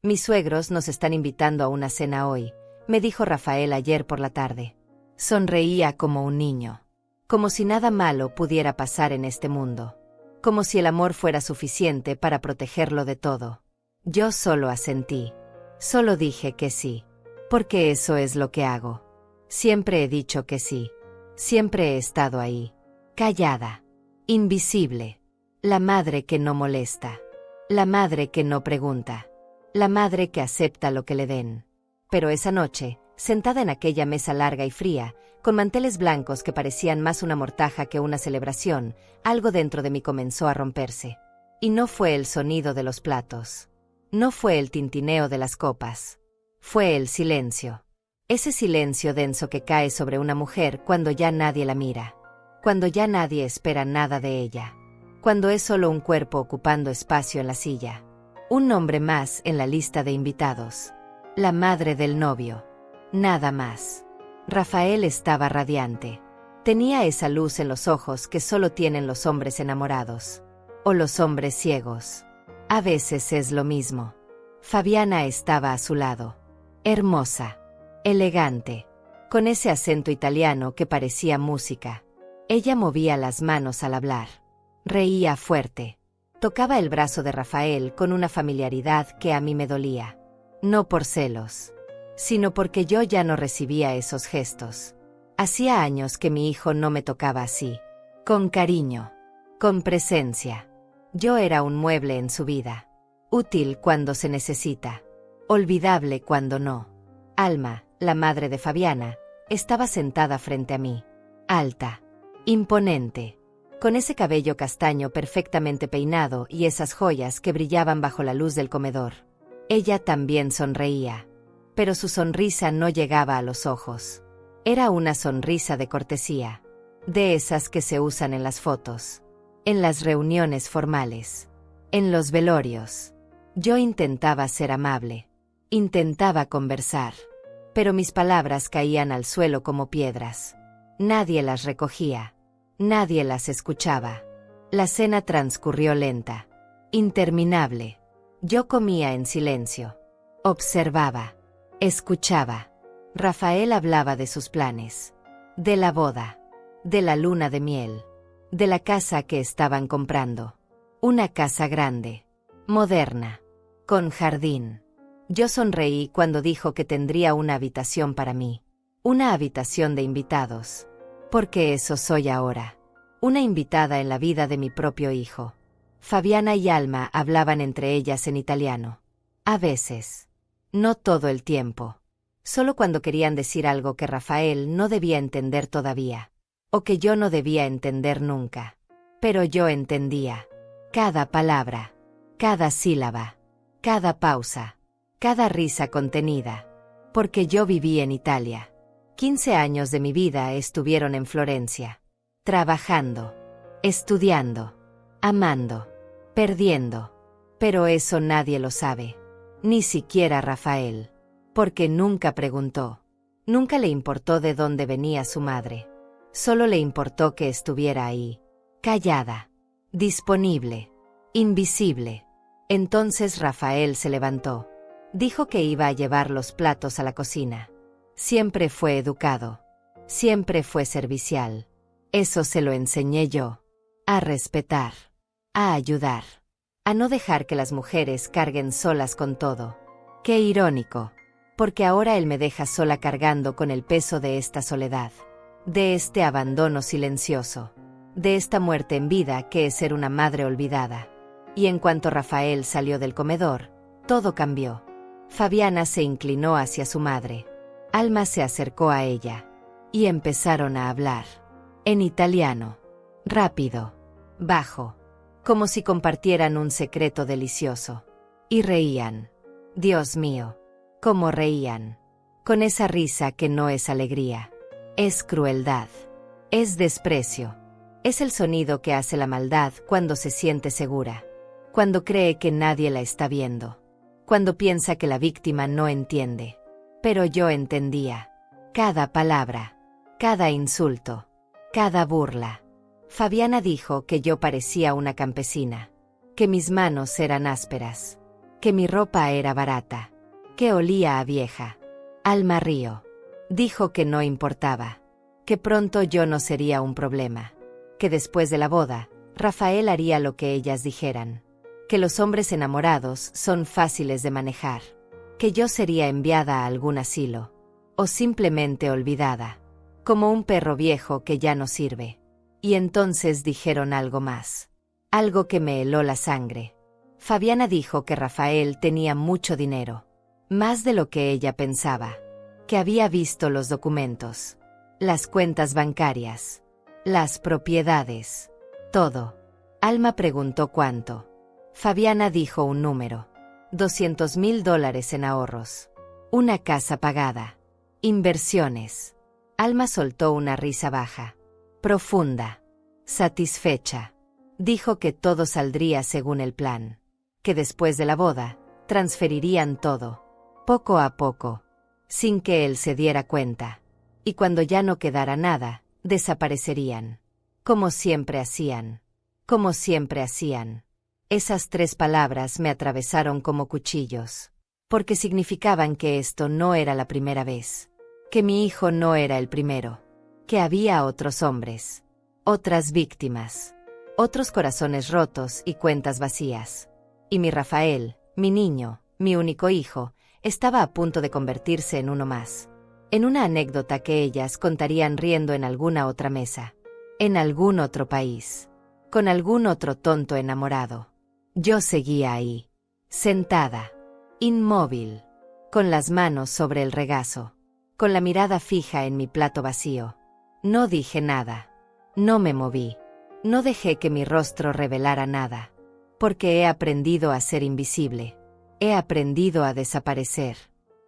Mis suegros nos están invitando a una cena hoy, me dijo Rafael ayer por la tarde. Sonreía como un niño. Como si nada malo pudiera pasar en este mundo. Como si el amor fuera suficiente para protegerlo de todo. Yo solo asentí. Solo dije que sí. Porque eso es lo que hago. Siempre he dicho que sí. Siempre he estado ahí. Callada. Invisible. La madre que no molesta. La madre que no pregunta. La madre que acepta lo que le den. Pero esa noche, sentada en aquella mesa larga y fría, con manteles blancos que parecían más una mortaja que una celebración, algo dentro de mí comenzó a romperse. Y no fue el sonido de los platos. No fue el tintineo de las copas. Fue el silencio. Ese silencio denso que cae sobre una mujer cuando ya nadie la mira. Cuando ya nadie espera nada de ella. Cuando es solo un cuerpo ocupando espacio en la silla. Un nombre más en la lista de invitados. La madre del novio. Nada más. Rafael estaba radiante. Tenía esa luz en los ojos que solo tienen los hombres enamorados. O los hombres ciegos. A veces es lo mismo. Fabiana estaba a su lado. Hermosa. Elegante. Con ese acento italiano que parecía música. Ella movía las manos al hablar. Reía fuerte. Tocaba el brazo de Rafael con una familiaridad que a mí me dolía. No por celos, sino porque yo ya no recibía esos gestos. Hacía años que mi hijo no me tocaba así. Con cariño. Con presencia. Yo era un mueble en su vida. Útil cuando se necesita. Olvidable cuando no. Alma, la madre de Fabiana, estaba sentada frente a mí. Alta. Imponente. Con ese cabello castaño perfectamente peinado y esas joyas que brillaban bajo la luz del comedor. Ella también sonreía. Pero su sonrisa no llegaba a los ojos. Era una sonrisa de cortesía. De esas que se usan en las fotos. En las reuniones formales. En los velorios. Yo intentaba ser amable. Intentaba conversar. Pero mis palabras caían al suelo como piedras. Nadie las recogía. Nadie las escuchaba. La cena transcurrió lenta. Interminable. Yo comía en silencio. Observaba. Escuchaba. Rafael hablaba de sus planes. De la boda. De la luna de miel. De la casa que estaban comprando. Una casa grande. Moderna. Con jardín. Yo sonreí cuando dijo que tendría una habitación para mí. Una habitación de invitados. Porque eso soy ahora. Una invitada en la vida de mi propio hijo. Fabiana y Alma hablaban entre ellas en italiano. A veces. No todo el tiempo. Solo cuando querían decir algo que Rafael no debía entender todavía. O que yo no debía entender nunca. Pero yo entendía. Cada palabra. Cada sílaba. Cada pausa. Cada risa contenida. Porque yo viví en Italia. 15 años de mi vida estuvieron en Florencia. Trabajando. Estudiando. Amando. Perdiendo. Pero eso nadie lo sabe. Ni siquiera Rafael. Porque nunca preguntó. Nunca le importó de dónde venía su madre. Solo le importó que estuviera ahí. Callada. Disponible. Invisible. Entonces Rafael se levantó. Dijo que iba a llevar los platos a la cocina. Siempre fue educado. Siempre fue servicial. Eso se lo enseñé yo. A respetar. A ayudar. A no dejar que las mujeres carguen solas con todo. Qué irónico. Porque ahora él me deja sola cargando con el peso de esta soledad. De este abandono silencioso. De esta muerte en vida que es ser una madre olvidada. Y en cuanto Rafael salió del comedor, todo cambió. Fabiana se inclinó hacia su madre. Alma se acercó a ella. Y empezaron a hablar. En italiano. Rápido. Bajo. Como si compartieran un secreto delicioso. Y reían. Dios mío. Cómo reían. Con esa risa que no es alegría. Es crueldad. Es desprecio. Es el sonido que hace la maldad cuando se siente segura. Cuando cree que nadie la está viendo. Cuando piensa que la víctima no entiende. Pero yo entendía. Cada palabra. Cada insulto. Cada burla. Fabiana dijo que yo parecía una campesina. Que mis manos eran ásperas. que mi ropa era barata, que olía a vieja. Alma rió. Dijo que no importaba, que pronto yo no sería un problema, que después de la boda, Rafael haría lo que ellas dijeran, que los hombres enamorados son fáciles de manejar, que yo sería enviada a algún asilo, o simplemente olvidada, como un perro viejo que ya no sirve. Y entonces dijeron algo más, algo que me heló la sangre. Fabiana dijo que Rafael tenía mucho dinero, más de lo que ella pensaba, que había visto los documentos, las cuentas bancarias, las propiedades, todo. Alma preguntó cuánto. Fabiana dijo un número. $200,000 en ahorros. Una casa pagada. Inversiones. Alma soltó una risa baja, profunda, satisfecha. Dijo que todo saldría según el plan, que después de la boda, transferirían todo, poco a poco, sin que él se diera cuenta, y cuando ya no quedara nada, desaparecerían, como siempre hacían, como siempre hacían. Esas 3 palabras me atravesaron como cuchillos, porque significaban que esto no era la primera vez, que mi hijo no era el primero, que había otros hombres, otras víctimas, otros corazones rotos y cuentas vacías. Y mi Rafael, mi niño, mi único hijo, estaba a punto de convertirse en uno más, en una anécdota que ellas contarían riendo en alguna otra mesa, en algún otro país, con algún otro tonto enamorado. Yo seguía ahí, sentada, inmóvil, con las manos sobre el regazo, con la mirada fija en mi plato vacío. No dije nada, no me moví, no dejé que mi rostro revelara nada, porque he aprendido a ser invisible, he aprendido a desaparecer,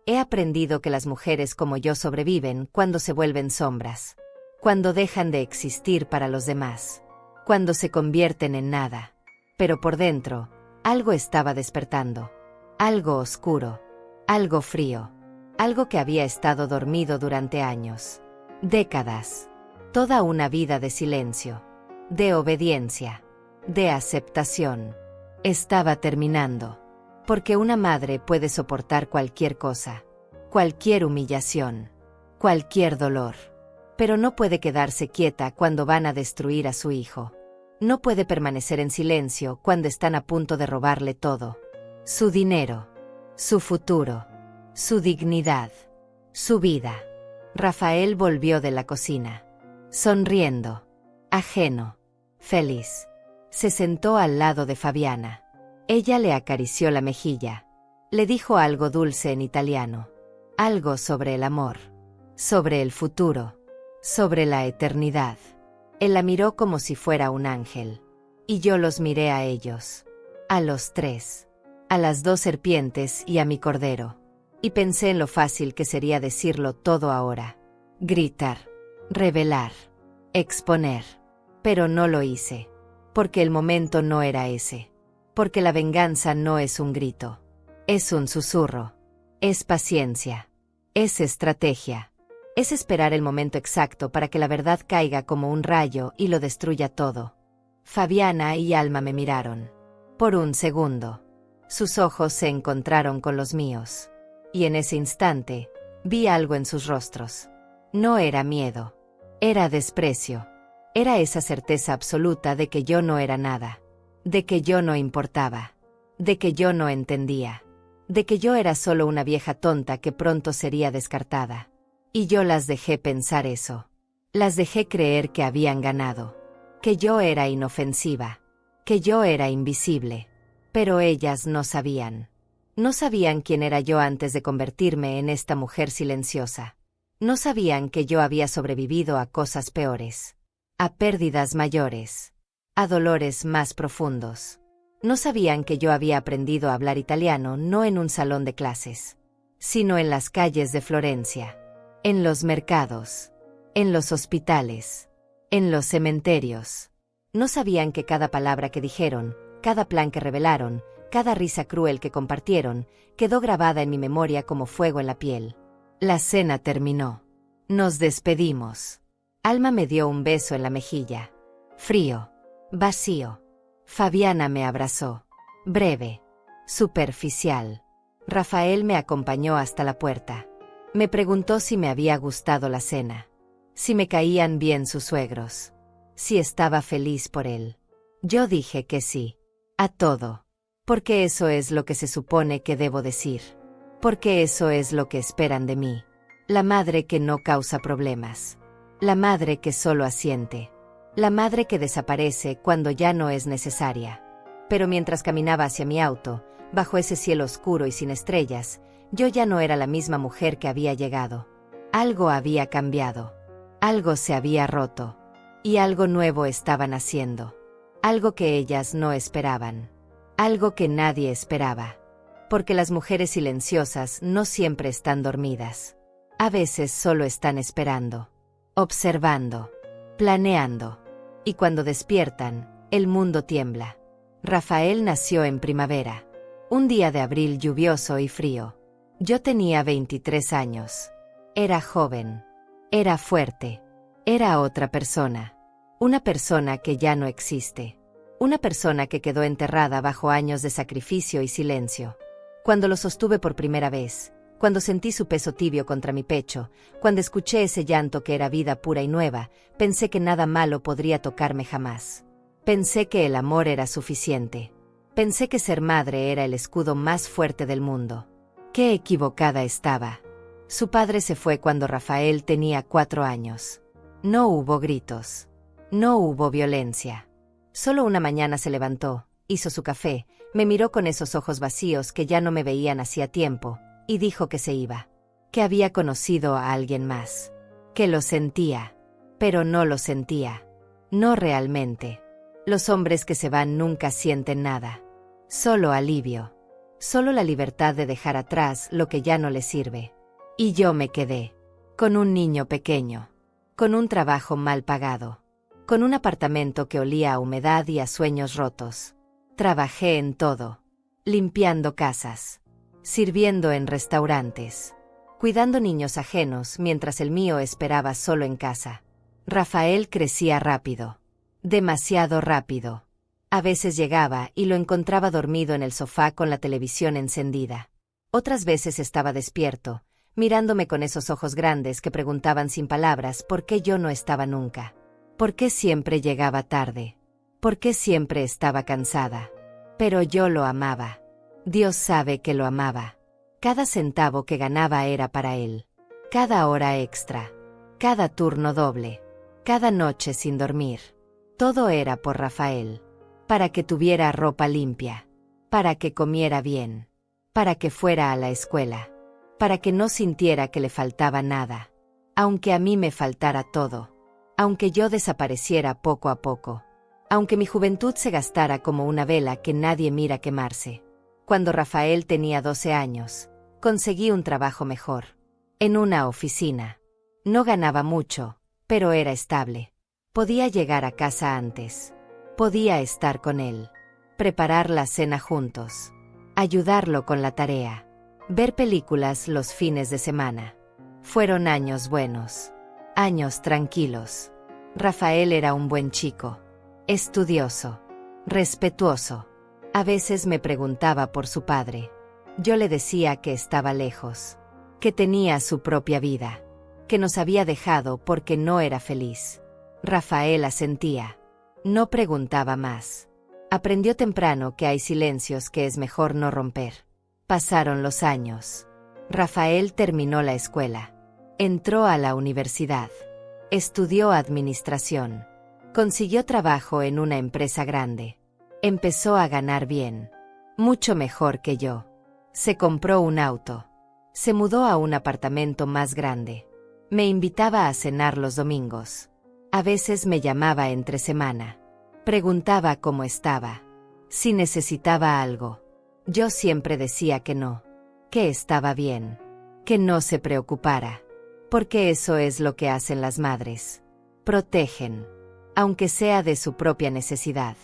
he aprendido que las mujeres como yo sobreviven cuando se vuelven sombras, cuando dejan de existir para los demás, cuando se convierten en nada. Pero por dentro, algo estaba despertando, algo oscuro, algo frío, algo que había estado dormido durante años, décadas, toda una vida de silencio, de obediencia, de aceptación. Estaba terminando, porque una madre puede soportar cualquier cosa, cualquier humillación, cualquier dolor, pero no puede quedarse quieta cuando van a destruir a su hijo. No puede permanecer en silencio cuando están a punto de robarle todo. Su dinero, su futuro, su dignidad, su vida. Rafael volvió de la cocina, sonriendo, ajeno, feliz. Se sentó al lado de Fabiana. Ella le acarició la mejilla. Le dijo algo dulce en italiano. Algo sobre el amor, sobre el futuro, sobre la eternidad. Él la miró como si fuera un ángel. Y yo los miré a ellos. A los 3. A las 2 serpientes y a mi cordero. Y pensé en lo fácil que sería decirlo todo ahora. Gritar. Revelar. Exponer. Pero no lo hice. Porque el momento no era ese. Porque la venganza no es un grito. Es un susurro. Es paciencia. Es estrategia. Es esperar el momento exacto para que la verdad caiga como un rayo y lo destruya todo. Fabiana y Alma me miraron. Por un segundo. Sus ojos se encontraron con los míos. Y en ese instante, vi algo en sus rostros. No era miedo. Era desprecio. Era esa certeza absoluta de que yo no era nada. De que yo no importaba. De que yo no entendía. De que yo era solo una vieja tonta que pronto sería descartada. Y yo las dejé pensar eso. Las dejé creer que habían ganado. Que yo era inofensiva. Que yo era invisible. Pero ellas no sabían. No sabían quién era yo antes de convertirme en esta mujer silenciosa. No sabían que yo había sobrevivido a cosas peores. A pérdidas mayores. A dolores más profundos. No sabían que yo había aprendido a hablar italiano no en un salón de clases, sino en las calles de Florencia. En los mercados, en los hospitales, en los cementerios. No sabían que cada palabra que dijeron, cada plan que revelaron, cada risa cruel que compartieron, quedó grabada en mi memoria como fuego en la piel. La cena terminó. Nos despedimos. Alma me dio un beso en la mejilla. Frío. Vacío. Fabiana me abrazó. Breve. superficial. Rafael me acompañó hasta la puerta. Me preguntó si me había gustado la cena, si me caían bien sus suegros, si estaba feliz por él. Yo dije que sí, a todo, porque eso es lo que se supone que debo decir, porque eso es lo que esperan de mí. La madre que no causa problemas, la madre que solo asiente, la madre que desaparece cuando ya no es necesaria. Pero mientras caminaba hacia mi auto, bajo ese cielo oscuro y sin estrellas, yo ya no era la misma mujer que había llegado. Algo había cambiado, algo se había roto, y algo nuevo estaba naciendo, algo que ellas no esperaban, algo que nadie esperaba, porque las mujeres silenciosas no siempre están dormidas. A veces solo están esperando, observando, planeando, y cuando despiertan, el mundo tiembla. Rafael nació en primavera, un día de abril lluvioso y frío. Yo tenía 23 años. Era joven. Era fuerte. Era otra persona. Una persona que ya no existe. Una persona que quedó enterrada bajo años de sacrificio y silencio. Cuando lo sostuve por primera vez, cuando sentí su peso tibio contra mi pecho, cuando escuché ese llanto que era vida pura y nueva, pensé que nada malo podría tocarme jamás. Pensé que el amor era suficiente. Pensé que ser madre era el escudo más fuerte del mundo. Qué equivocada estaba. Su padre se fue cuando Rafael tenía 4 años. No hubo gritos. No hubo violencia. Solo una mañana se levantó, hizo su café, me miró con esos ojos vacíos que ya no me veían hacía tiempo, y dijo que se iba. Que había conocido a alguien más. Que lo sentía. Pero no lo sentía. No realmente. Los hombres que se van nunca sienten nada. Solo alivio. Solo la libertad de dejar atrás lo que ya no les sirve. Y yo me quedé. Con un niño pequeño. Con un trabajo mal pagado. Con un apartamento que olía a humedad y a sueños rotos. Trabajé en todo. Limpiando casas. Sirviendo en restaurantes. Cuidando niños ajenos mientras el mío esperaba solo en casa. Rafael crecía rápido. Demasiado rápido. A veces llegaba y lo encontraba dormido en el sofá con la televisión encendida. Otras veces estaba despierto, mirándome con esos ojos grandes que preguntaban sin palabras por qué yo no estaba nunca. ¿Por qué siempre llegaba tarde? ¿Por qué siempre estaba cansada? Pero yo lo amaba. Dios sabe que lo amaba. Cada centavo que ganaba era para él. Cada hora extra. Cada turno doble. Cada noche sin dormir. Todo era por Rafael. Para que tuviera ropa limpia. Para que comiera bien. Para que fuera a la escuela. Para que no sintiera que le faltaba nada. Aunque a mí me faltara todo. Aunque yo desapareciera poco a poco. Aunque mi juventud se gastara como una vela que nadie mira quemarse. Cuando Rafael tenía 12 años, conseguí un trabajo mejor. En una oficina. No ganaba mucho, pero era estable. Podía llegar a casa antes. Podía estar con él. Preparar la cena juntos. Ayudarlo con la tarea. Ver películas los fines de semana. Fueron años buenos. Años tranquilos. Rafael era un buen chico. Estudioso. Respetuoso. A veces me preguntaba por su padre. Yo le decía que estaba lejos. Que tenía su propia vida. Que nos había dejado porque no era feliz. Rafael asentía. No preguntaba más. Aprendió temprano que hay silencios que es mejor no romper. Pasaron los años. Rafael terminó la escuela. Entró a la universidad. Estudió administración. Consiguió trabajo en una empresa grande. Empezó a ganar bien. Mucho mejor que yo. Se compró un auto. Se mudó a un apartamento más grande. Me invitaba a cenar los domingos. A veces me llamaba entre semana. Preguntaba cómo estaba. Si necesitaba algo. Yo siempre decía que no. Que estaba bien. Que no se preocupara. Porque eso es lo que hacen las madres. Protegen. Aunque sea de su propia necesidad.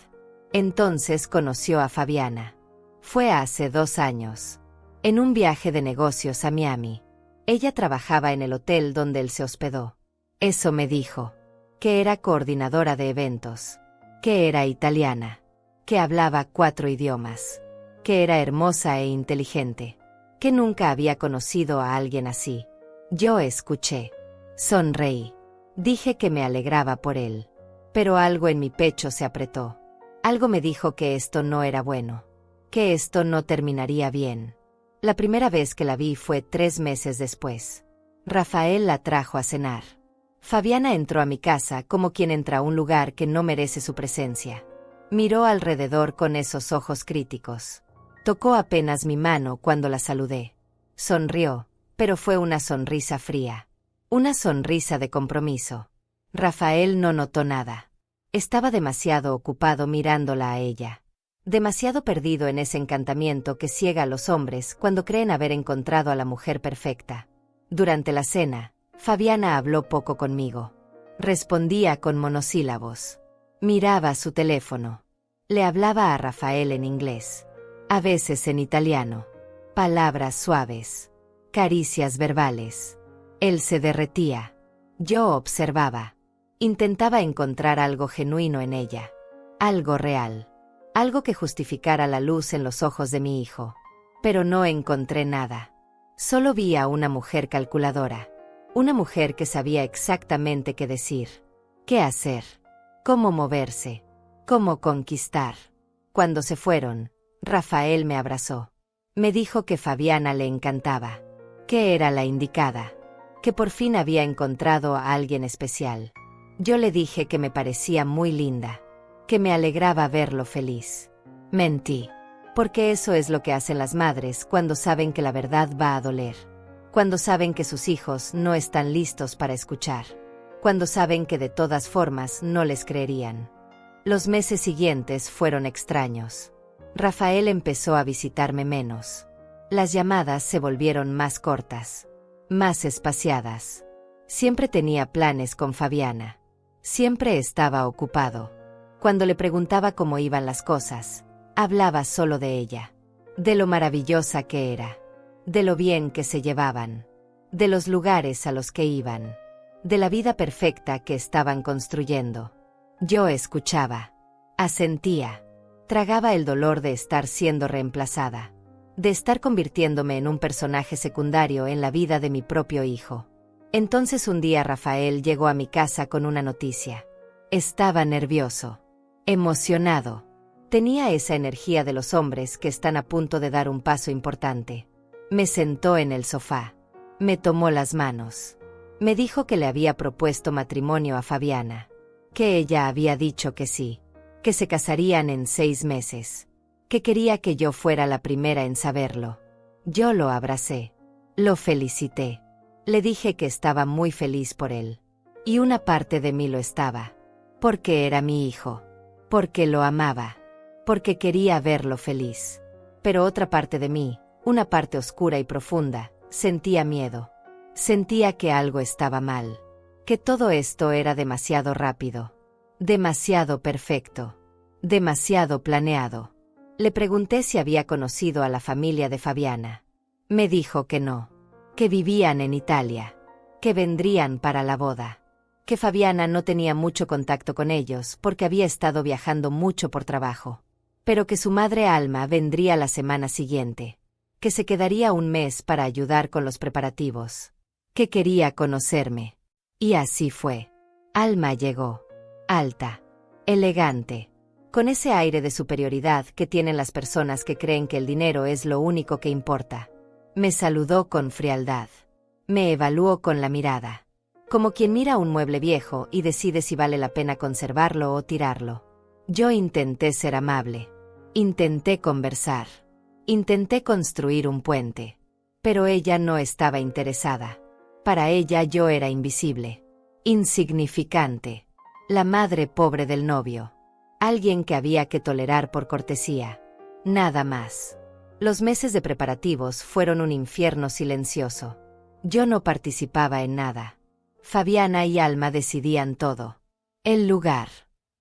Entonces conoció a Fabiana. Fue hace 2 años. En un viaje de negocios a Miami. Ella trabajaba en el hotel donde él se hospedó. Eso me dijo. Que era coordinadora de eventos. Que era italiana. Que hablaba 4 idiomas. que era hermosa e inteligente, que nunca había conocido a alguien así. Yo escuché. Sonreí. Dije que me alegraba por él. Pero algo en mi pecho se apretó. Algo me dijo que esto no era bueno, que esto no terminaría bien. La primera vez que la vi fue 3 meses después. Rafael la trajo a cenar. Fabiana entró a mi casa como quien entra a un lugar que no merece su presencia. Miró alrededor con esos ojos críticos. Tocó apenas mi mano cuando la saludé. Sonrió, pero fue una sonrisa fría. Una sonrisa de compromiso. Rafael no notó nada. Estaba demasiado ocupado mirándola a ella. Demasiado perdido en ese encantamiento que ciega a los hombres cuando creen haber encontrado a la mujer perfecta. Durante la cena, Fabiana habló poco conmigo. Respondía con monosílabos. Miraba su teléfono. Le hablaba a Rafael en inglés. A veces en italiano. Palabras suaves. Caricias verbales. Él se derretía. Yo observaba. Intentaba encontrar algo genuino en ella. Algo real. Algo que justificara la luz en los ojos de mi hijo. Pero no encontré nada. Solo vi a una mujer calculadora. Una mujer que sabía exactamente qué decir, qué hacer, cómo moverse, cómo conquistar. Cuando se fueron, Rafael me abrazó. Me dijo que Fabiana le encantaba, que era la indicada, que por fin había encontrado a alguien especial. Yo le dije que me parecía muy linda, que me alegraba verlo feliz. Mentí, porque eso es lo que hacen las madres cuando saben que la verdad va a doler. Cuando saben que sus hijos no están listos para escuchar. Cuando saben que de todas formas no les creerían. Los meses siguientes fueron extraños. Rafael empezó a visitarme menos. Las llamadas se volvieron más cortas, más espaciadas. Siempre tenía planes con Fabiana. Siempre estaba ocupado. Cuando le preguntaba cómo iban las cosas, hablaba solo de ella, de lo maravillosa que era. De lo bien que se llevaban, de los lugares a los que iban, de la vida perfecta que estaban construyendo. Yo escuchaba, asentía, tragaba el dolor de estar siendo reemplazada, de estar convirtiéndome en un personaje secundario en la vida de mi propio hijo. Entonces un día Rafael llegó a mi casa con una noticia. Estaba nervioso, emocionado. Tenía esa energía de los hombres que están a punto de dar un paso importante. Me sentó en el sofá. Me tomó las manos. Me dijo que le había propuesto matrimonio a Fabiana. Que ella había dicho que sí. Que se casarían en 6 meses. Que quería que yo fuera la primera en saberlo. Yo lo abracé. Lo felicité. Le dije que estaba muy feliz por él. Y una parte de mí lo estaba. Porque era mi hijo. Porque lo amaba. Porque quería verlo feliz. Pero otra parte de mí, una parte oscura y profunda, sentía miedo. Sentía que algo estaba mal. Que todo esto era demasiado rápido. Demasiado perfecto. Demasiado planeado. Le pregunté si había conocido a la familia de Fabiana. Me dijo que no. Que vivían en Italia. Que vendrían para la boda. Que Fabiana no tenía mucho contacto con ellos porque había estado viajando mucho por trabajo. Pero que su madre Alma vendría la semana siguiente. Que se quedaría un mes para ayudar con los preparativos. Que quería conocerme. Y así fue. Alma llegó. Alta. Elegante. Con ese aire de superioridad que tienen las personas que creen que el dinero es lo único que importa. Me saludó con frialdad. Me evaluó con la mirada. Como quien mira un mueble viejo y decide si vale la pena conservarlo o tirarlo. Yo intenté ser amable. Intenté conversar. Intenté construir un puente. Pero ella no estaba interesada. Para ella yo era invisible. Insignificante. La madre pobre del novio. Alguien que había que tolerar por cortesía. Nada más. Los meses de preparativos fueron un infierno silencioso. Yo no participaba en nada. Fabiana y Alma decidían todo. El lugar.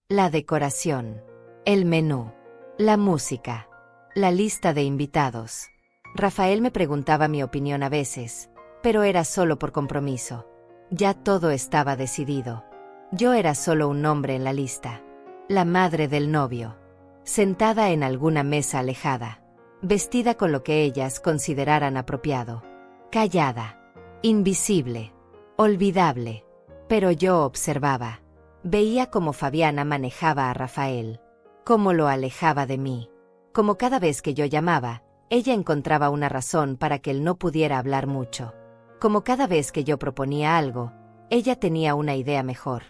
La decoración. El menú. La música. La lista de invitados. Rafael me preguntaba mi opinión a veces, pero era solo por compromiso. Ya todo estaba decidido. Yo era solo un nombre en la lista. La madre del novio. Sentada en alguna mesa alejada. vestida con lo que ellas consideraran apropiado. Callada. Invisible. Olvidable. Pero yo observaba. Veía cómo Fabiana manejaba a Rafael. Cómo lo alejaba de mí. Como cada vez que yo llamaba, ella encontraba una razón para que él no pudiera hablar mucho. Como cada vez que yo proponía algo, ella tenía una idea mejor.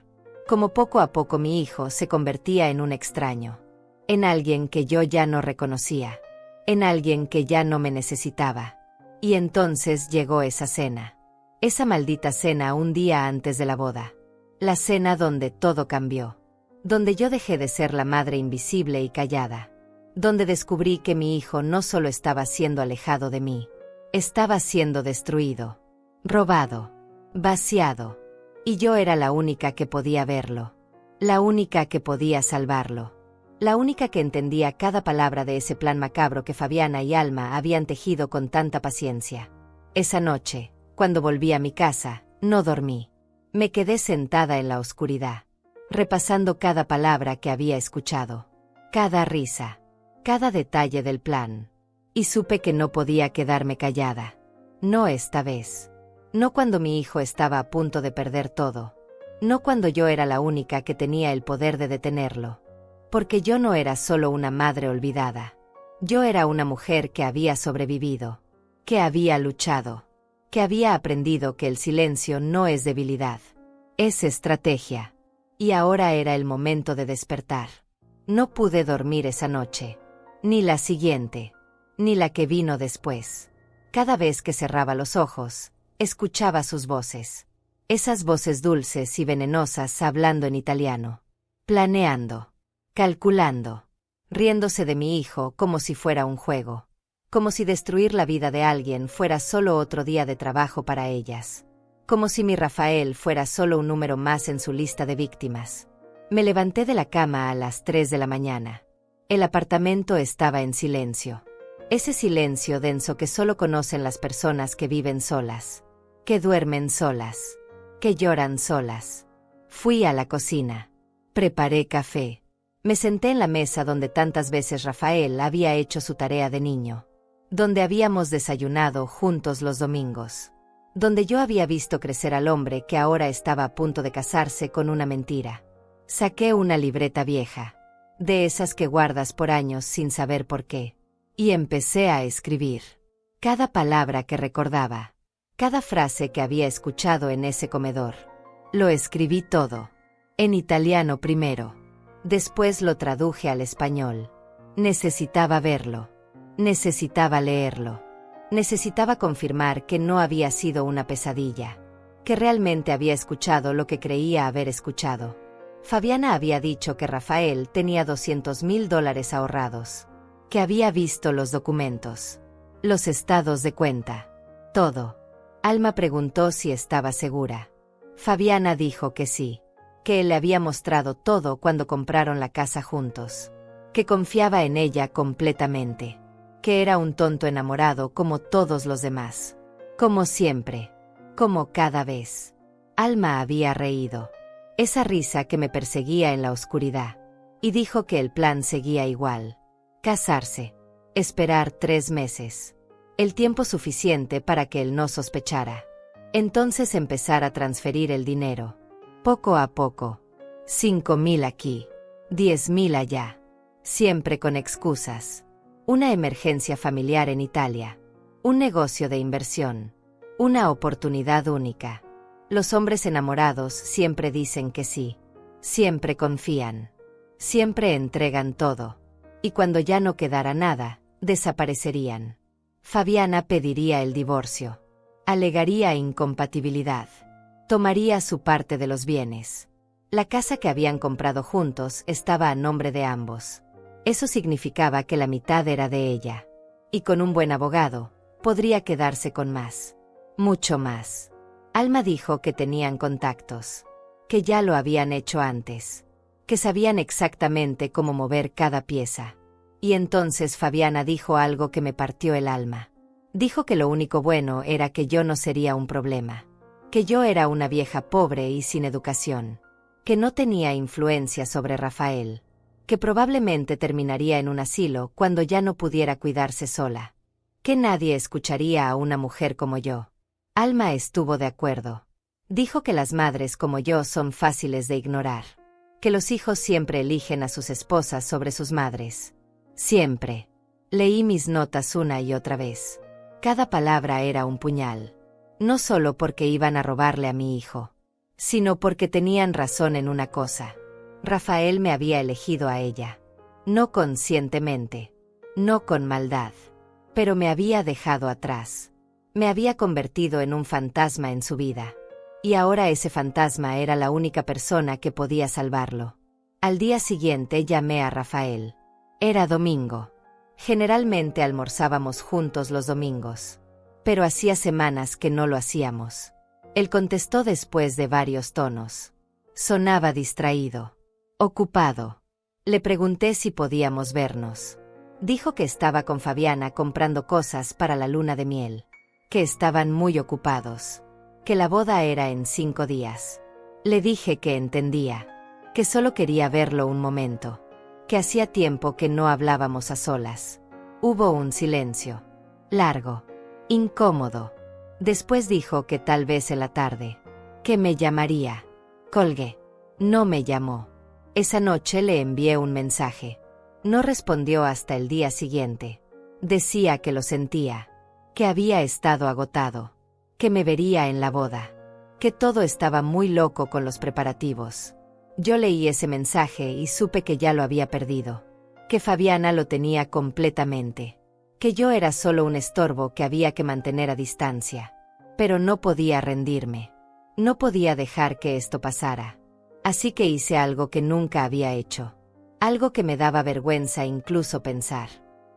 Como poco a poco mi hijo se convertía en un extraño. En alguien que yo ya no reconocía. En alguien que ya no me necesitaba. Y entonces llegó esa cena. Esa maldita cena un día antes de la boda. La cena donde todo cambió. Donde yo dejé de ser la madre invisible y callada. Donde descubrí que mi hijo no solo estaba siendo alejado de mí. Estaba siendo destruido. Robado. Vaciado. Y yo era la única que podía verlo. La única que podía salvarlo. La única que entendía cada palabra de ese plan macabro que Fabiana y Alma habían tejido con tanta paciencia. Esa noche, cuando volví a mi casa, no dormí. Me quedé sentada en la oscuridad, repasando cada palabra que había escuchado, cada risa, cada detalle del plan. Y supe que no podía quedarme callada. No esta vez. No cuando mi hijo estaba a punto de perder todo. No cuando yo era la única que tenía el poder de detenerlo. Porque yo no era solo una madre olvidada. Yo era una mujer que había sobrevivido, que había luchado, que había aprendido que el silencio no es debilidad, es estrategia. Y ahora era el momento de despertar. No pude dormir esa noche, ni la siguiente, ni la que vino después. Cada vez que cerraba los ojos, escuchaba sus voces. Esas voces dulces y venenosas hablando en italiano. Planeando. Calculando. Riéndose de mi hijo como si fuera un juego. Como si destruir la vida de alguien fuera solo otro día de trabajo para ellas. Como si mi Rafael fuera solo un número más en su lista de víctimas. Me levanté de la cama a las 3 de la mañana. El apartamento estaba en silencio. Ese silencio denso que solo conocen las personas que viven solas. Que duermen solas. Que lloran solas. Fui a la cocina. Preparé café. Me senté en la mesa donde tantas veces Rafael había hecho su tarea de niño. Donde habíamos desayunado juntos los domingos. Donde yo había visto crecer al hombre que ahora estaba a punto de casarse con una mentira. Saqué una libreta vieja. De esas que guardas por años sin saber por qué. Y empecé a escribir. Cada palabra que recordaba. Cada frase que había escuchado en ese comedor. Lo escribí todo. En italiano primero. Después lo traduje al español. Necesitaba verlo. Necesitaba leerlo. Necesitaba confirmar que no había sido una pesadilla. Que realmente había escuchado lo que creía haber escuchado. Fabiana había dicho que Rafael tenía $200,000 ahorrados. Que había visto los documentos. Los estados de cuenta. Todo. Alma preguntó si estaba segura. Fabiana dijo que sí. Que él le había mostrado todo cuando compraron la casa juntos. Que confiaba en ella completamente. Que era un tonto enamorado como todos los demás. Como siempre. Como cada vez. Alma había reído. Esa risa que me perseguía en la oscuridad. Y dijo que el plan seguía igual. Casarse. Esperar 3 meses. El tiempo suficiente para que él no sospechara. Entonces empezar a transferir el dinero. Poco a poco. 5,000 aquí. 10,000 allá. Siempre con excusas. Una emergencia familiar en Italia. Un negocio de inversión. Una oportunidad única. Los hombres enamorados siempre dicen que sí. Siempre confían. Siempre entregan todo. Y cuando ya no quedara nada, desaparecerían. Fabiana pediría el divorcio. Alegaría incompatibilidad. Tomaría su parte de los bienes. La casa que habían comprado juntos estaba a nombre de ambos. Eso significaba que la mitad era de ella. Y con un buen abogado, podría quedarse con más. Mucho más. Alma dijo que tenían contactos. Que ya lo habían hecho antes. Que sabían exactamente cómo mover cada pieza. Y entonces Fabiana dijo algo que me partió el alma. Dijo que lo único bueno era que yo no sería un problema. Que yo era una vieja pobre y sin educación. Que no tenía influencia sobre Rafael. que probablemente terminaría en un asilo cuando ya no pudiera cuidarse sola, que nadie escucharía a una mujer como yo. Alma estuvo de acuerdo. Dijo que las madres como yo son fáciles de ignorar, que los hijos siempre eligen a sus esposas sobre sus madres. Siempre. Leí mis notas una y otra vez. Cada palabra era un puñal. No solo porque iban a robarle a mi hijo, sino porque tenían razón en una cosa. Rafael me había elegido a ella. No conscientemente, no con maldad, pero me había dejado atrás. Me había convertido en un fantasma en su vida. Y ahora ese fantasma era la única persona que podía salvarlo. Al día siguiente llamé a Rafael. Era domingo. Generalmente almorzábamos juntos los domingos. Pero hacía semanas que no lo hacíamos. Él contestó después de varios tonos. Sonaba distraído. Ocupado. Le pregunté si podíamos vernos. Dijo que estaba con Fabiana comprando cosas para la luna de miel. Que estaban muy ocupados. Que la boda era en 5 días. Le dije que entendía. Que solo quería verlo un momento. Que hacía tiempo que no hablábamos a solas. Hubo un silencio. Largo. Incómodo. Después dijo que tal vez en la tarde. Que me llamaría. Colgué. No me llamó. Esa noche le envié un mensaje. No respondió hasta el día siguiente. Decía que lo sentía. Que había estado agotado. Que me vería en la boda. Que todo estaba muy loco con los preparativos. Yo leí ese mensaje y supe que ya lo había perdido. Que Fabiana lo tenía completamente. Que yo era solo un estorbo que había que mantener a distancia. Pero no podía rendirme. No podía dejar que esto pasara. Así que hice algo que nunca había hecho. Algo que me daba vergüenza incluso pensar.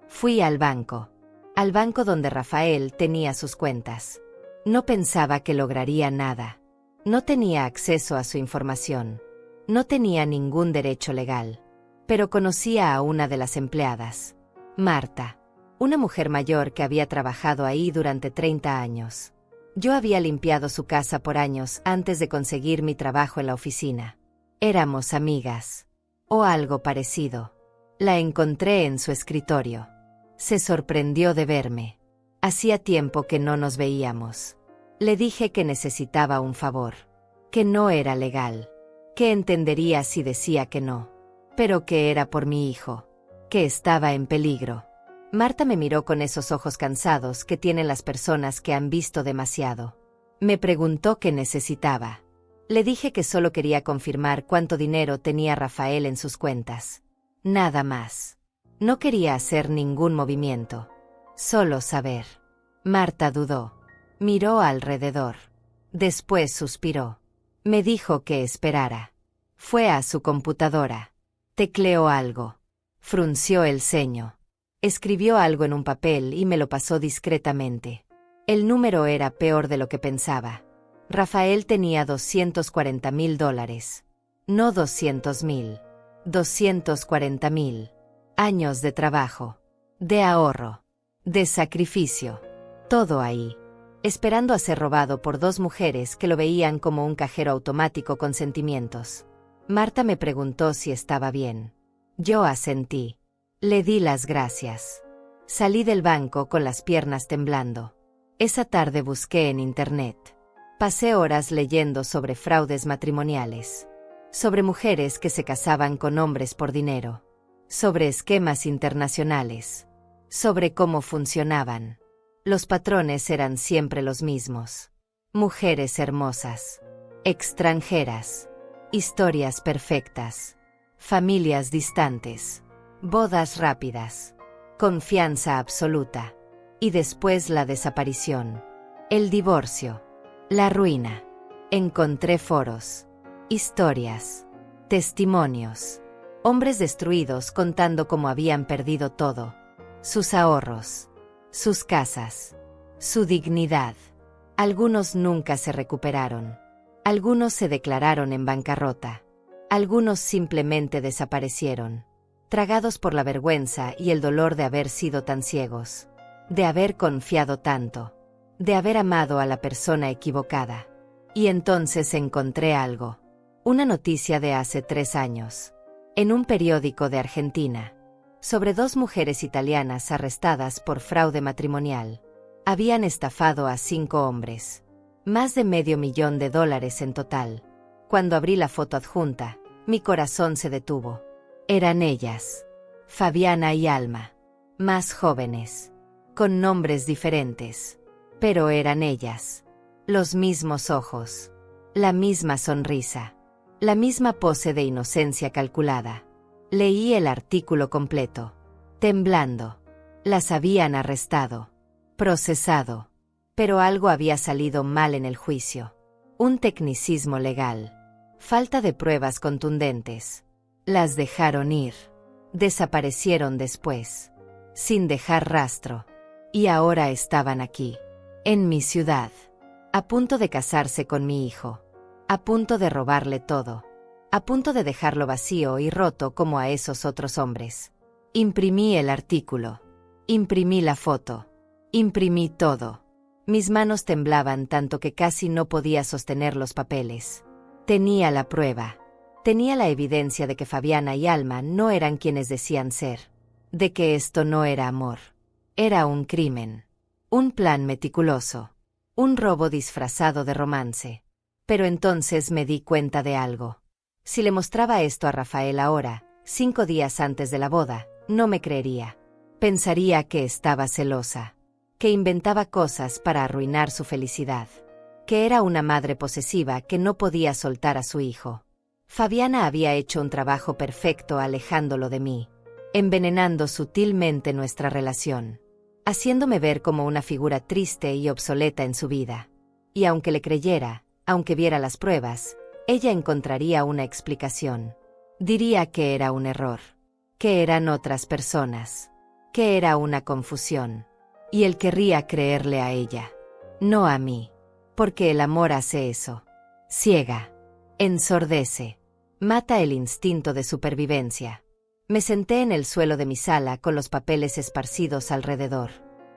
Fui al banco. Al banco donde Rafael tenía sus cuentas. No pensaba que lograría nada. No tenía acceso a su información. No tenía ningún derecho legal. Pero conocía a una de las empleadas. Marta. Una mujer mayor que había trabajado ahí durante 30 años. Yo había limpiado su casa por años antes de conseguir mi trabajo en la oficina. Éramos amigas. O algo parecido. La encontré en su escritorio. Se sorprendió de verme. Hacía tiempo que no nos veíamos. Le dije que necesitaba un favor. Que no era legal. Que entendería si decía que no. Pero que era por mi hijo. Que estaba en peligro. Marta me miró con esos ojos cansados que tienen las personas que han visto demasiado. Me preguntó qué necesitaba. Le dije que solo quería confirmar cuánto dinero tenía Rafael en sus cuentas. Nada más. No quería hacer ningún movimiento. Solo saber. Marta dudó. Miró alrededor. Después suspiró. Me dijo que esperara. Fue a su computadora. Tecleó algo. Frunció el ceño. Escribió algo en un papel y me lo pasó discretamente. El número era peor de lo que pensaba. Rafael tenía $240,000. No 200,000. 240,000. Años de trabajo. De ahorro. De sacrificio. Todo ahí. Esperando a ser robado por 2 mujeres que lo veían como un cajero automático con sentimientos. Marta me preguntó si estaba bien. Yo asentí. Le di las gracias. Salí del banco con las piernas temblando. Esa tarde busqué en internet. Pasé horas leyendo sobre fraudes matrimoniales. Sobre mujeres que se casaban con hombres por dinero. Sobre esquemas internacionales. Sobre cómo funcionaban. Los patrones eran siempre los mismos. Mujeres hermosas. Extranjeras. Historias perfectas. Familias distantes. Bodas rápidas. Confianza absoluta. Y después la desaparición. El divorcio. La ruina. Encontré foros. Historias. Testimonios. Hombres destruidos contando cómo habían perdido todo. Sus ahorros. Sus casas. Su dignidad. Algunos nunca se recuperaron. Algunos se declararon en bancarrota. Algunos simplemente desaparecieron. Tragados por la vergüenza y el dolor de haber sido tan ciegos. De haber confiado tanto. De haber amado a la persona equivocada. Y entonces encontré algo. Una noticia de hace 3 años. en un periódico de Argentina, sobre 2 mujeres italianas arrestadas por fraude matrimonial. Habían estafado a 5 hombres. Más de $500,000 en total. Cuando abrí la foto adjunta, mi corazón se detuvo. Eran ellas. Fabiana y Alma. Más jóvenes. Con nombres diferentes. Pero eran ellas. Los mismos ojos. La misma sonrisa. La misma pose de inocencia calculada. Leí el artículo completo. Temblando. Las habían arrestado. Procesado. Pero algo había salido mal en el juicio. Un tecnicismo legal. Falta de pruebas contundentes. Las dejaron ir. Desaparecieron después. Sin dejar rastro. Y ahora estaban aquí. En mi ciudad. A punto de casarse con mi hijo. A punto de robarle todo. A punto de dejarlo vacío y roto como a esos otros hombres. Imprimí el artículo. Imprimí la foto. Imprimí todo. Mis manos temblaban tanto que casi no podía sostener los papeles. Tenía la prueba. Tenía la evidencia de que Fabiana y Alma no eran quienes decían ser. De que esto no era amor. Era un crimen. Un plan meticuloso. Un robo disfrazado de romance. Pero entonces me di cuenta de algo. Si le mostraba esto a Rafael ahora, 5 días antes de la boda, no me creería. Pensaría que estaba celosa. Que inventaba cosas para arruinar su felicidad. Que era una madre posesiva que no podía soltar a su hijo. Fabiana había hecho un trabajo perfecto alejándolo de mí. Envenenando sutilmente nuestra relación. Haciéndome ver como una figura triste y obsoleta en su vida. Y aunque le creyera, aunque viera las pruebas, ella encontraría una explicación. Diría que era un error. Que eran otras personas. Que era una confusión. Y él querría creerle a ella. No a mí. Porque el amor hace eso. Ciega. Ensordece. Mata el instinto de supervivencia. Me senté en el suelo de mi sala con los papeles esparcidos alrededor.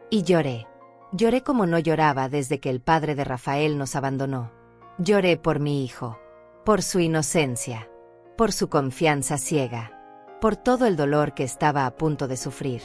Y lloré. Lloré como no lloraba desde que el padre de Rafael nos abandonó. Lloré por mi hijo. Por su inocencia. Por su confianza ciega. Por todo el dolor que estaba a punto de sufrir.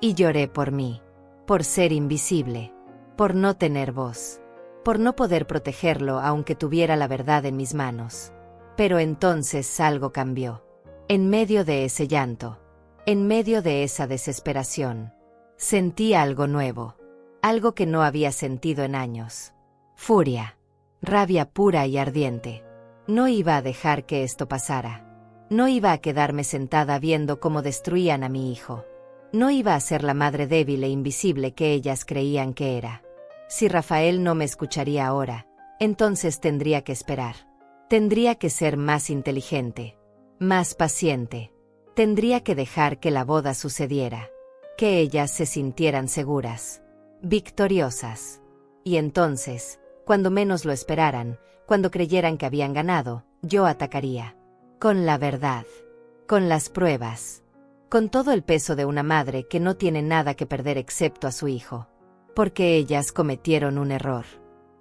Y lloré por mí. Por ser invisible. Por no tener voz. Por no poder protegerlo aunque tuviera la verdad en mis manos. Pero entonces algo cambió. En medio de ese llanto. En medio de esa desesperación. Sentí algo nuevo. Algo que no había sentido en años. Furia. Rabia pura y ardiente. No iba a dejar que esto pasara. No iba a quedarme sentada viendo cómo destruían a mi hijo. No iba a ser la madre débil e invisible que ellas creían que era. Si Rafael no me escucharía ahora, entonces tendría que esperar. Tendría que ser más inteligente. Más paciente. Tendría que dejar que la boda sucediera. Que ellas se sintieran seguras. Victoriosas. Y entonces, cuando menos lo esperaran, cuando creyeran que habían ganado, yo atacaría. Con la verdad. Con las pruebas. Con todo el peso de una madre que no tiene nada que perder excepto a su hijo. Porque ellas cometieron un error.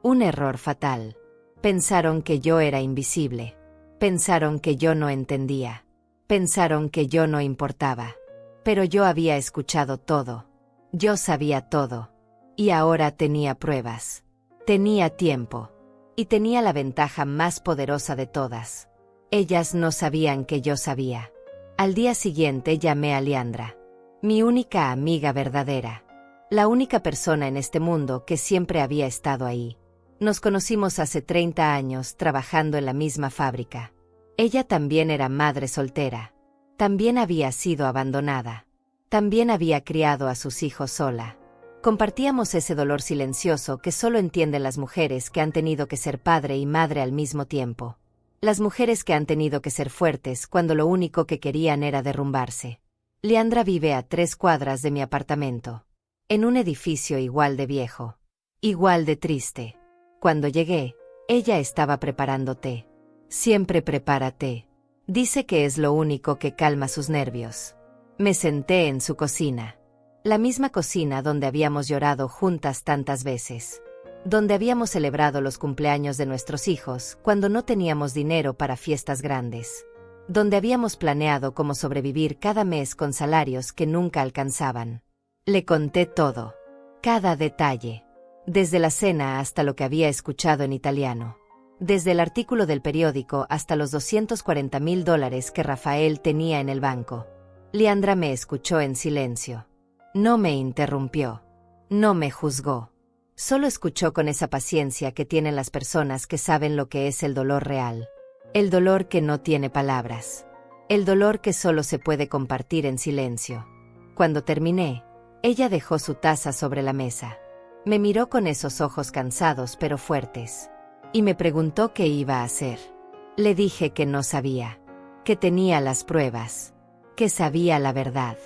Un error fatal. Pensaron que yo era invisible. Pensaron que yo no entendía. Pensaron que yo no importaba. Pero yo había escuchado todo. Yo sabía todo. Y ahora tenía pruebas. Tenía tiempo. Y tenía la ventaja más poderosa de todas. Ellas no sabían que yo sabía. Al día siguiente llamé a Leandra. Mi única amiga verdadera. La única persona en este mundo que siempre había estado ahí. Nos conocimos hace 30 años trabajando en la misma fábrica. Ella también era madre soltera. También había sido abandonada. También había criado a sus hijos sola. Compartíamos ese dolor silencioso que solo entienden las mujeres que han tenido que ser padre y madre al mismo tiempo. Las mujeres que han tenido que ser fuertes cuando lo único que querían era derrumbarse. Leandra vive a 3 cuadras de mi apartamento. En un edificio igual de viejo. Igual de triste. Cuando llegué, ella estaba preparando té. Siempre prepara té. Dice que es lo único que calma sus nervios. Me senté en su cocina. La misma cocina donde habíamos llorado juntas tantas veces. Donde habíamos celebrado los cumpleaños de nuestros hijos cuando no teníamos dinero para fiestas grandes. donde habíamos planeado cómo sobrevivir cada mes con salarios que nunca alcanzaban. Le conté todo, cada detalle, desde la cena hasta lo que había escuchado en italiano, desde el artículo del periódico hasta los $240,000 que Rafael tenía en el banco. Liandra me escuchó en silencio. No me interrumpió. No me juzgó. Solo escuchó con esa paciencia que tienen las personas que saben lo que es el dolor real. El dolor que no tiene palabras. El dolor que solo se puede compartir en silencio. Cuando terminé, ella dejó su taza sobre la mesa. Me miró con esos ojos cansados pero fuertes. Y me preguntó qué iba a hacer. Le dije que no sabía. Que tenía las pruebas. Que sabía la verdad.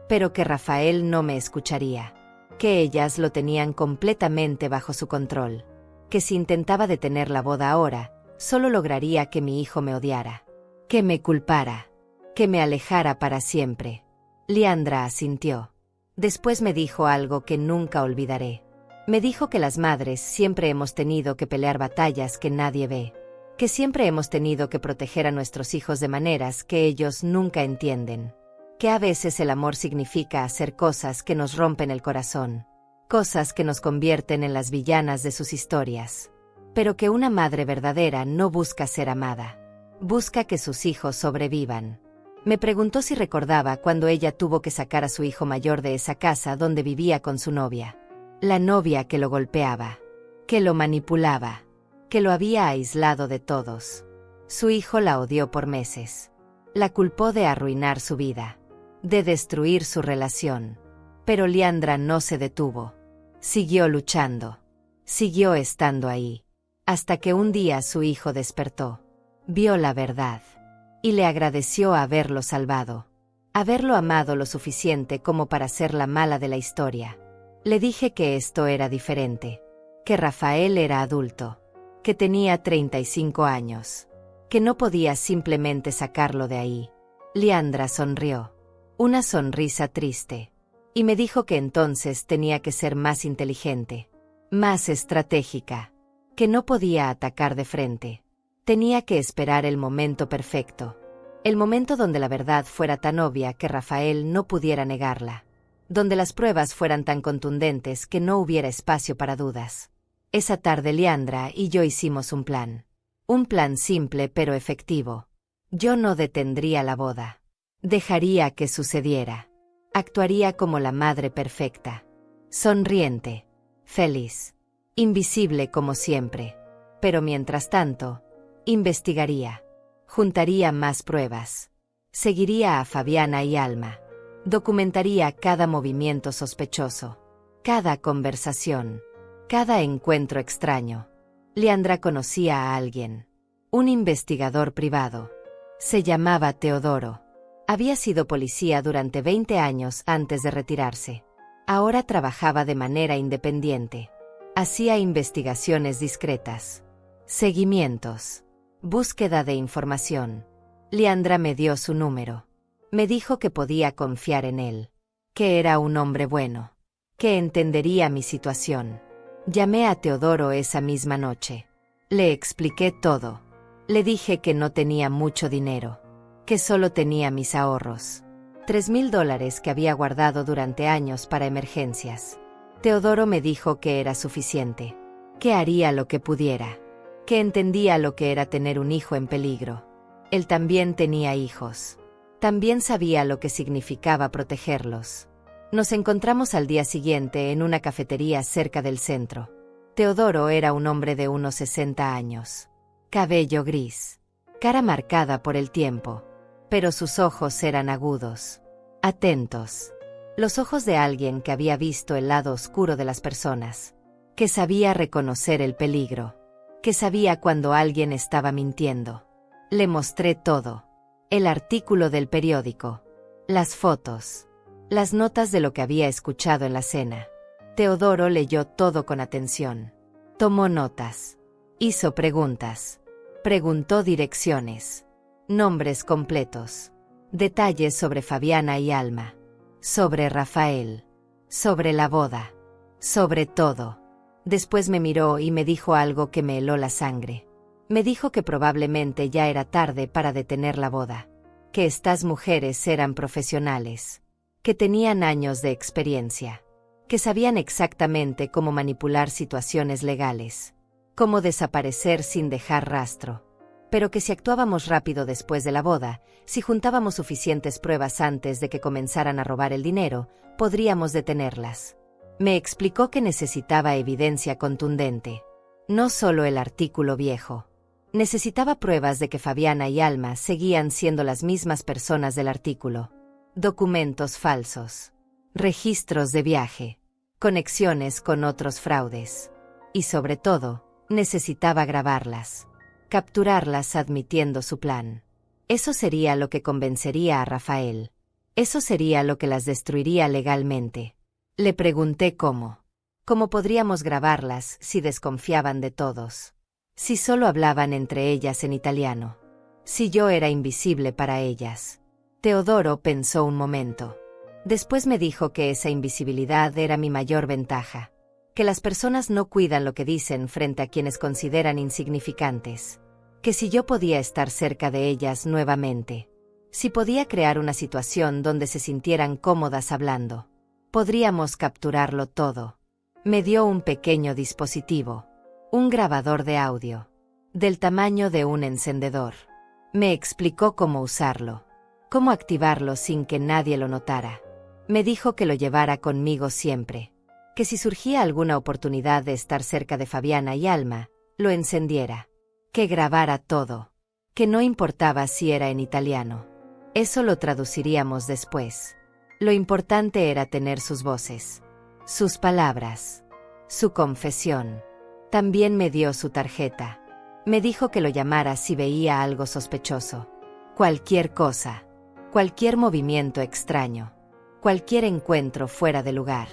Pero que Rafael no me escucharía. Que ellas lo tenían completamente bajo su control. Que si intentaba detener la boda ahora, solo lograría que mi hijo me odiara. Que me culpara. Que me alejara para siempre. Liandra asintió. Después me dijo algo que nunca olvidaré. Me dijo que las madres siempre hemos tenido que pelear batallas que nadie ve. Que siempre hemos tenido que proteger a nuestros hijos de maneras que ellos nunca entienden. Que a veces el amor significa hacer cosas que nos rompen el corazón. Cosas que nos convierten en las villanas de sus historias. Pero que una madre verdadera no busca ser amada. Busca que sus hijos sobrevivan. Me preguntó si recordaba cuando ella tuvo que sacar a su hijo mayor de esa casa donde vivía con su novia. La novia que lo golpeaba. Que lo manipulaba. Que lo había aislado de todos. Su hijo la odió por meses. La culpó de arruinar su vida. De destruir su relación. Pero Liandra no se detuvo. Siguió luchando. Siguió estando ahí. Hasta que un día su hijo despertó. Vio la verdad. Y le agradeció haberlo salvado. Haberlo amado lo suficiente como para ser la mala de la historia. Le dije que esto era diferente. Que Rafael era adulto. Que tenía 35 años. Que no podía simplemente sacarlo de ahí. Liandra sonrió. Una sonrisa triste. Y me dijo que entonces tenía que ser más inteligente. Más estratégica. Que no podía atacar de frente. Tenía que esperar el momento perfecto. El momento donde la verdad fuera tan obvia que Rafael no pudiera negarla. Donde las pruebas fueran tan contundentes que no hubiera espacio para dudas. Esa tarde Liandra y yo hicimos un plan. Un plan simple pero efectivo. Yo no detendría la boda. Dejaría que sucediera. Actuaría como la madre perfecta. Sonriente. Feliz. Invisible como siempre. Pero mientras tanto, investigaría. Juntaría más pruebas. Seguiría a Fabiana y Alma. Documentaría cada movimiento sospechoso. Cada conversación. Cada encuentro extraño. Liandra conocía a alguien. Un investigador privado. Se llamaba Teodoro. Había sido policía durante 20 años antes de retirarse. Ahora trabajaba de manera independiente. Hacía investigaciones discretas. Seguimientos. Búsqueda de información. Liandra me dio su número. Me dijo que podía confiar en él. Que era un hombre bueno. Que entendería mi situación. Llamé a Teodoro esa misma noche. Le expliqué todo. Le dije que no tenía mucho dinero. Que solo tenía mis ahorros. $3,000 que había guardado durante años para emergencias. Teodoro me dijo que era suficiente. Que haría lo que pudiera. Que entendía lo que era tener un hijo en peligro. Él también tenía hijos. También sabía lo que significaba protegerlos. Nos encontramos al día siguiente en una cafetería cerca del centro. Teodoro era un hombre de unos 60 años. Cabello gris. Cara marcada por el tiempo. Pero sus ojos eran agudos. Atentos. Los ojos de alguien que había visto el lado oscuro de las personas. Que sabía reconocer el peligro. Que sabía cuando alguien estaba mintiendo. Le mostré todo. El artículo del periódico. Las fotos. Las notas de lo que había escuchado en la cena. Teodoro leyó todo con atención. Tomó notas. Hizo preguntas. Preguntó direcciones. Nombres completos. Detalles sobre Fabiana y Alma. Sobre Rafael. Sobre la boda. Sobre todo. Después me miró y me dijo algo que me heló la sangre. Me dijo que probablemente ya era tarde para detener la boda. que estas mujeres eran profesionales, que tenían años de experiencia, que sabían exactamente cómo manipular situaciones legales, cómo desaparecer sin dejar rastro, pero que si actuábamos rápido después de la boda, si juntábamos suficientes pruebas antes de que comenzaran a robar el dinero, podríamos detenerlas. Me explicó que necesitaba evidencia contundente, no solo el artículo viejo. Necesitaba pruebas de que Fabiana y Alma seguían siendo las mismas personas del artículo. Documentos falsos, registros de viaje, conexiones con otros fraudes. Y sobre todo, necesitaba grabarlas, capturarlas admitiendo su plan. Eso sería lo que convencería a Rafael. Eso sería lo que las destruiría legalmente. Le pregunté cómo. ¿Cómo podríamos grabarlas si desconfiaban de todos? Si solo hablaban entre ellas en italiano. Si yo era invisible para ellas. Teodoro pensó un momento. Después me dijo que esa invisibilidad era mi mayor ventaja. Que las personas no cuidan lo que dicen frente a quienes consideran insignificantes. Que si yo podía estar cerca de ellas nuevamente. Si podía crear una situación donde se sintieran cómodas hablando. Podríamos capturarlo todo. Me dio un pequeño dispositivo. Un grabador de audio. Del tamaño de un encendedor. Me explicó cómo usarlo. Cómo activarlo sin que nadie lo notara. Me dijo que lo llevara conmigo siempre. Que si surgía alguna oportunidad de estar cerca de Fabiana y Alma, lo encendiera. Que grabara todo. Que no importaba si era en italiano. Eso lo traduciríamos después. Lo importante era tener sus voces. Sus palabras. Su confesión. También me dio su tarjeta. Me dijo que lo llamara si veía algo sospechoso. Cualquier cosa. Cualquier movimiento extraño. Cualquier encuentro fuera de lugar.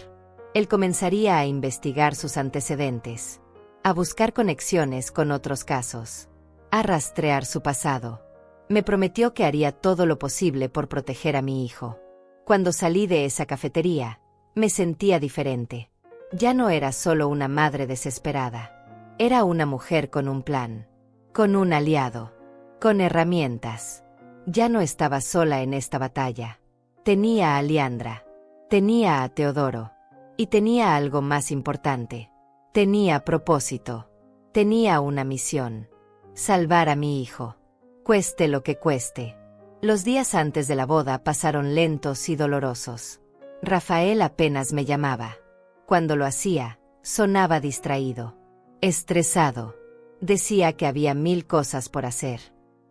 Él comenzaría a investigar sus antecedentes. A buscar conexiones con otros casos. A rastrear su pasado. Me prometió que haría todo lo posible por proteger a mi hijo. Cuando salí de esa cafetería, me sentía diferente. Ya no era solo una madre desesperada. Era una mujer con un plan. Con un aliado. Con herramientas. Ya no estaba sola en esta batalla. Tenía a Liandra. Tenía a Teodoro. Y tenía algo más importante. Tenía propósito. Tenía una misión. Salvar a mi hijo. Cueste lo que cueste. Los días antes de la boda pasaron lentos y dolorosos. Rafael apenas me llamaba. Cuando lo hacía, sonaba distraído. Estresado. Decía que había 1000 cosas por hacer.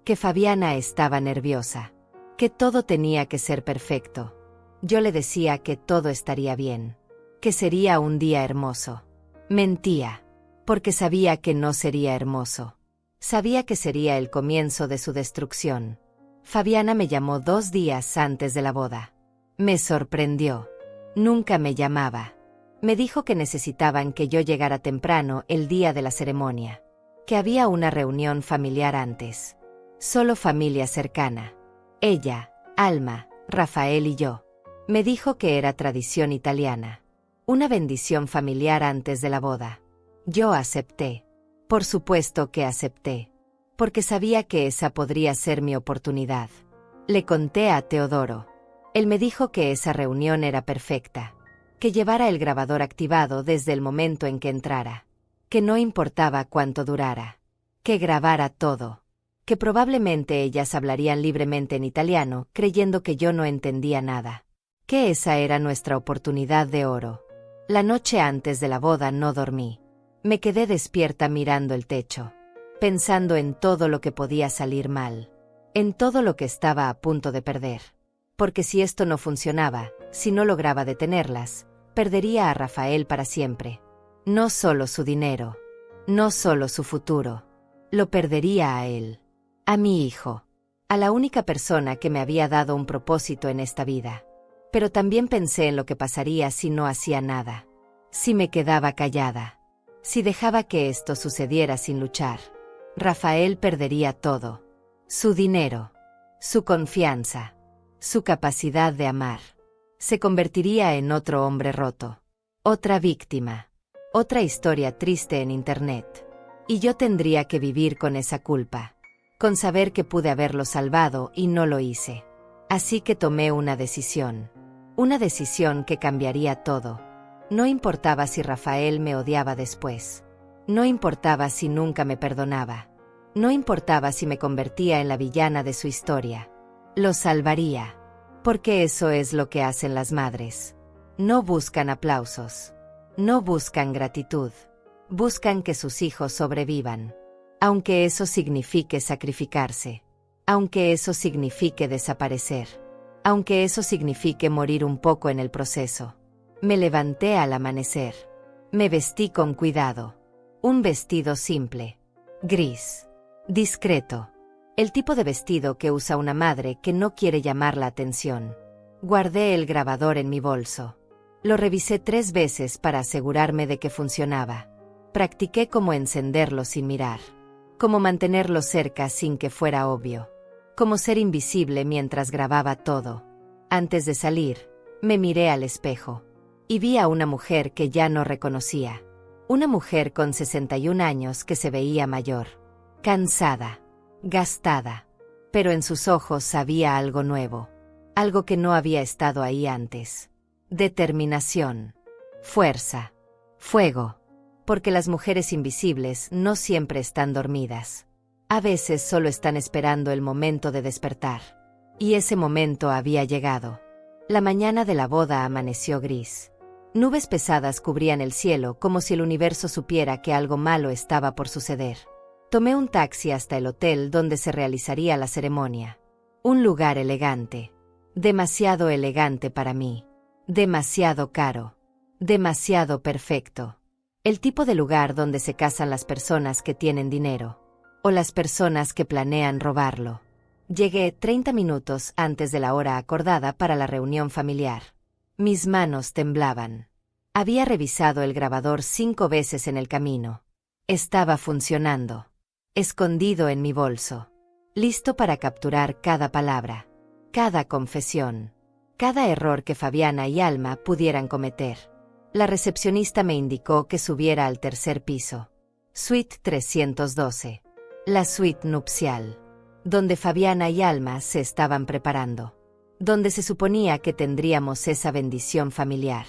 Que Fabiana estaba nerviosa. Que todo tenía que ser perfecto. Yo le decía que todo estaría bien. Que sería un día hermoso. Mentía. Porque sabía que no sería hermoso. Sabía que sería el comienzo de su destrucción. Fabiana me llamó 2 días antes de la boda. Me sorprendió. Nunca me llamaba. Me dijo que necesitaban que yo llegara temprano el día de la ceremonia. Que había una reunión familiar antes. Solo familia cercana. Ella, Alma, Rafael y yo. Me dijo que era tradición italiana. Una bendición familiar antes de la boda. Yo acepté. Por supuesto que acepté. Porque sabía que esa podría ser mi oportunidad. Le conté a Teodoro. Él me dijo que esa reunión era perfecta. Que llevara el grabador activado desde el momento en que entrara. Que no importaba cuánto durara. Que grabara todo. Que probablemente ellas hablarían libremente en italiano, creyendo que yo no entendía nada. Que esa era nuestra oportunidad de oro. La noche antes de la boda no dormí. Me quedé despierta mirando el techo. Pensando en todo lo que podía salir mal. En todo lo que estaba a punto de perder. Porque si esto no funcionaba, si no lograba detenerlas, perdería a Rafael para siempre. No solo su dinero. No solo su futuro. Lo perdería a él. A mi hijo. A la única persona que me había dado un propósito en esta vida. Pero también pensé en lo que pasaría si no hacía nada. Si me quedaba callada. Si dejaba que esto sucediera sin luchar. Rafael perdería todo. Su dinero. Su confianza. Su capacidad de amar. Se convertiría en otro hombre roto. Otra víctima. Otra historia triste en internet. Y yo tendría que vivir con esa culpa. con saber que pude haberlo salvado y no lo hice. Así que tomé una decisión que cambiaría todo. No importaba si Rafael me odiaba después. No importaba si nunca me perdonaba. No importaba si me convertía en la villana de su historia. Lo salvaría. Porque eso es lo que hacen las madres. No buscan aplausos. No buscan gratitud. Buscan que sus hijos sobrevivan. Aunque eso signifique sacrificarse. Aunque eso signifique desaparecer. Aunque eso signifique morir un poco en el proceso. Me levanté al amanecer. Me vestí con cuidado. Un vestido simple. Gris. Discreto. El tipo de vestido que usa una madre que no quiere llamar la atención. Guardé el grabador en mi bolso. Lo revisé 3 veces para asegurarme de que funcionaba. Practiqué cómo encenderlo sin mirar. Cómo mantenerlo cerca sin que fuera obvio. Cómo ser invisible mientras grababa todo. Antes de salir, me miré al espejo. Y vi a una mujer que ya no reconocía. Una mujer con 61 años que se veía mayor. Cansada. Gastada. Pero en sus ojos había algo nuevo. Algo que no había estado ahí antes. Determinación. Fuerza. Fuego. Porque las mujeres invisibles no siempre están dormidas. A veces solo están esperando el momento de despertar. Y ese momento había llegado. La mañana de la boda amaneció gris. Nubes pesadas cubrían el cielo como si el universo supiera que algo malo estaba por suceder. Tomé un taxi hasta el hotel donde se realizaría la ceremonia. Un lugar elegante. Demasiado elegante para mí. Demasiado caro. Demasiado perfecto. El tipo de lugar donde se casan las personas que tienen dinero. O las personas que planean robarlo. Llegué 30 minutos antes de la hora acordada para la reunión familiar. Mis manos temblaban. Había revisado el grabador 5 veces en el camino. Estaba funcionando. Escondido en mi bolso. Listo para capturar cada palabra. Cada confesión. Cada error que Fabiana y Alma pudieran cometer. La recepcionista me indicó que subiera al 3er piso. Suite 312. La suite nupcial. Donde Fabiana y Alma se estaban preparando. Donde se suponía que tendríamos esa bendición familiar.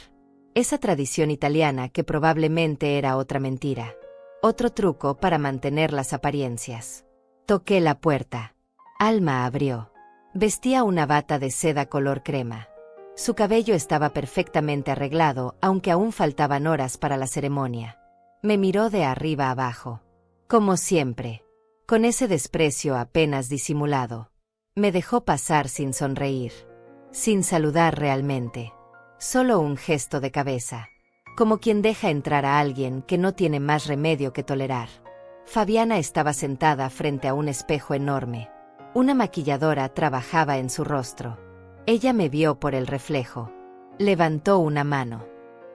Esa tradición italiana que probablemente era otra mentira. Otro truco para mantener las apariencias. Toqué la puerta. Alma abrió. Vestía una bata de seda color crema. Su cabello estaba perfectamente arreglado, aunque aún faltaban horas para la ceremonia. Me miró de arriba abajo. Como siempre. Con ese desprecio apenas disimulado. Me dejó pasar sin sonreír. Sin saludar realmente. Solo un gesto de cabeza. Como quien deja entrar a alguien que no tiene más remedio que tolerar. Fabiana estaba sentada frente a un espejo enorme. Una maquilladora trabajaba en su rostro. Ella me vio por el reflejo. Levantó una mano.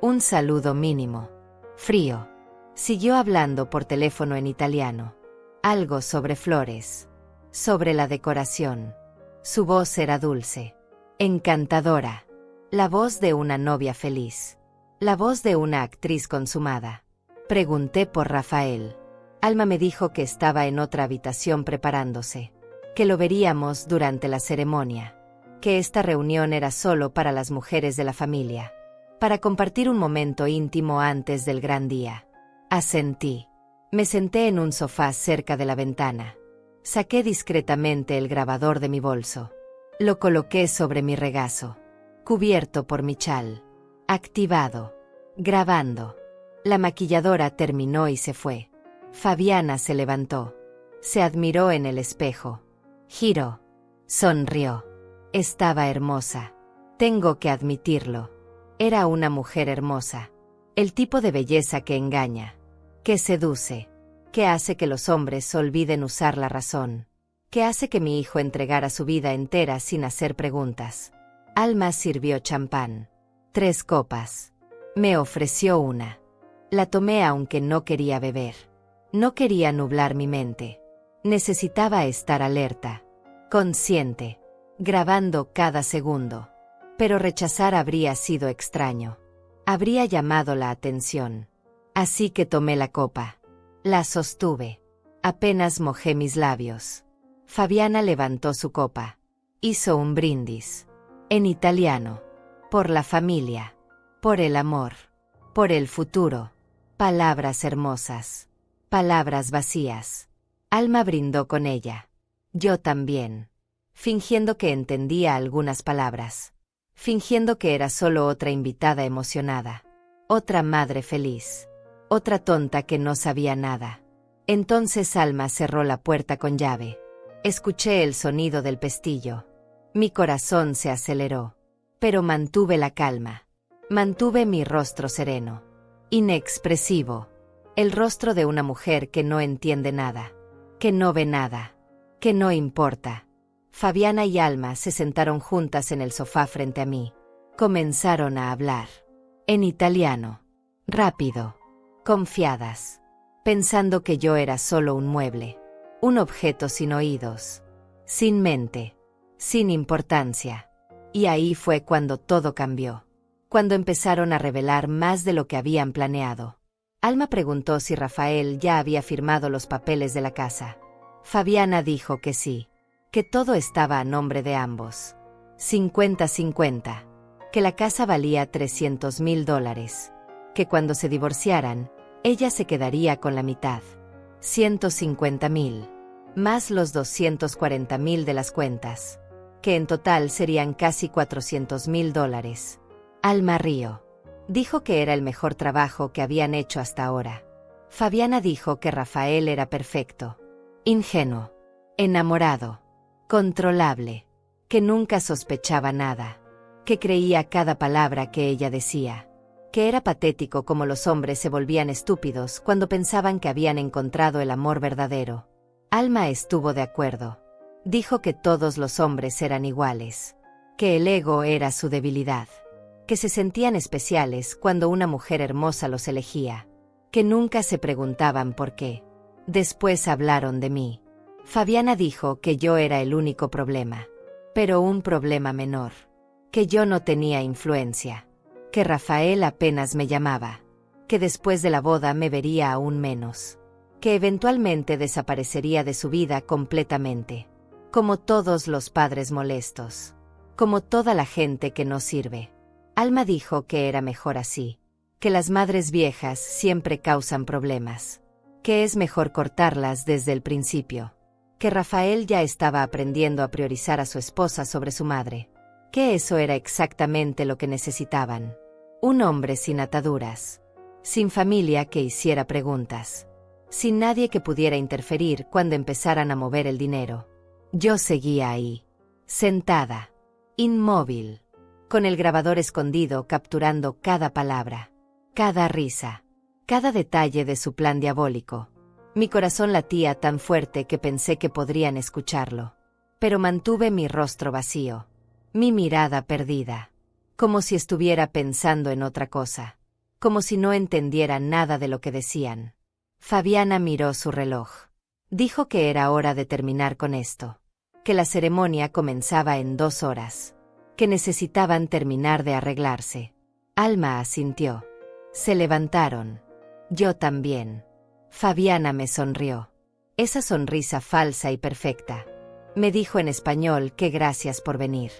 Un saludo mínimo. Frío. Siguió hablando por teléfono en italiano. Algo sobre flores. Sobre la decoración. Su voz era dulce. Encantadora. La voz de una novia feliz. La voz de una actriz consumada. Pregunté por Rafael. Alma me dijo que estaba en otra habitación preparándose. Que lo veríamos durante la ceremonia. Que esta reunión era solo para las mujeres de la familia. Para compartir un momento íntimo antes del gran día. Asentí. Me senté en un sofá cerca de la ventana. Saqué discretamente el grabador de mi bolso. Lo coloqué sobre mi regazo. Cubierto por mi chal. Activado. Grabando. La maquilladora terminó y se fue. Fabiana se levantó. Se admiró en el espejo. Giró. Sonrió. Estaba hermosa. Tengo que admitirlo. Era una mujer hermosa. El tipo de belleza que engaña. Que seduce. Que hace que los hombres olviden usar la razón. Que hace que mi hijo entregara su vida entera sin hacer preguntas. Alma sirvió champán. 3 copas. Me ofreció una. La tomé aunque no quería beber. No quería nublar mi mente. Necesitaba estar alerta. Consciente. Grabando cada segundo. Pero rechazar habría sido extraño. Habría llamado la atención. Así que tomé la copa. La sostuve. Apenas mojé mis labios. Fabiana levantó su copa. Hizo un brindis. En italiano. Por la familia. Por el amor. Por el futuro. Palabras hermosas. Palabras vacías. Alma brindó con ella. Yo también. Fingiendo que entendía algunas palabras. Fingiendo que era solo otra invitada emocionada. Otra madre feliz. Otra tonta que no sabía nada. Entonces Alma cerró la puerta con llave. Escuché el sonido del pestillo. Mi corazón se aceleró. Pero mantuve la calma. Mantuve mi rostro sereno. Inexpresivo. El rostro de una mujer que no entiende nada. Que no ve nada. Que no importa. Fabiana y Alma se sentaron juntas en el sofá frente a mí. Comenzaron a hablar. En italiano. Rápido. Confiadas. Pensando que yo era solo un mueble. Un objeto sin oídos. Sin mente. Sin importancia. Y ahí fue cuando todo cambió. Cuando empezaron a revelar más de lo que habían planeado. Alma preguntó si Rafael ya había firmado los papeles de la casa. Fabiana dijo que sí. Que todo estaba a nombre de ambos. 50-50. Que la casa valía $300,000. Que cuando se divorciaran, ella se quedaría con la mitad. 150,000. Más los 240,000 de las cuentas. Que en total serían casi $400,000. Alma rió. Dijo que era el mejor trabajo que habían hecho hasta ahora. Fabiana dijo que Rafael era perfecto. Ingenuo. Enamorado. Controlable. Que nunca sospechaba nada. Que creía cada palabra que ella decía. Que era patético como los hombres se volvían estúpidos cuando pensaban que habían encontrado el amor verdadero. Alma estuvo de acuerdo. Dijo que todos los hombres eran iguales. Que el ego era su debilidad. Que se sentían especiales cuando una mujer hermosa los elegía. Que nunca se preguntaban por qué. Después hablaron de mí. Fabiana dijo que yo era el único problema. Pero un problema menor. Que yo no tenía influencia. Que Rafael apenas me llamaba. Que después de la boda me vería aún menos. Que eventualmente desaparecería de su vida completamente. Como todos los padres molestos. Como toda la gente que no sirve. Alma dijo que era mejor así. Que las madres viejas siempre causan problemas. Que es mejor cortarlas desde el principio. Que Rafael ya estaba aprendiendo a priorizar a su esposa sobre su madre. Que eso era exactamente lo que necesitaban. Un hombre sin ataduras. Sin familia que hiciera preguntas. Sin nadie que pudiera interferir cuando empezaran a mover el dinero. Yo seguía ahí. Sentada. Inmóvil. Con el grabador escondido capturando cada palabra. Cada risa. Cada detalle de su plan diabólico. Mi corazón latía tan fuerte que pensé que podrían escucharlo. Pero mantuve mi rostro vacío. Mi mirada perdida. Como si estuviera pensando en otra cosa. Como si no entendiera nada de lo que decían. Fabiana miró su reloj. Dijo que era hora de terminar con esto. Que la ceremonia comenzaba en 2 horas. Que necesitaban terminar de arreglarse. Alma asintió. Se levantaron. Yo también. Fabiana me sonrió. Esa sonrisa falsa y perfecta. Me dijo en español que gracias por venir.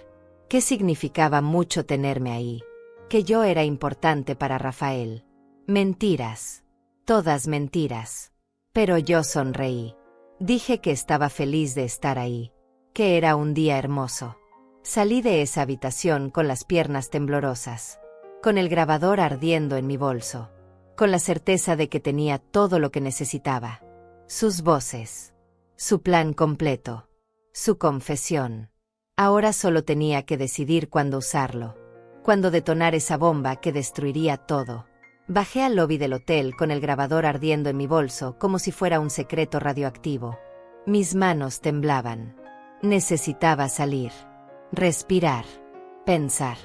Que significaba mucho tenerme ahí. Que yo era importante para Rafael. Mentiras. Todas mentiras. Pero yo sonreí. Dije que estaba feliz de estar ahí. Que era un día hermoso. Salí de esa habitación con las piernas temblorosas. Con el grabador ardiendo en mi bolso. Con la certeza de que tenía todo lo que necesitaba. Sus voces. Su plan completo. Su confesión. Ahora solo tenía que decidir cuándo usarlo. Cuándo detonar esa bomba que destruiría todo. Bajé al lobby del hotel con el grabador ardiendo en mi bolso como si fuera un secreto radioactivo. Mis manos temblaban. Necesitaba salir. Respirar. Pensar.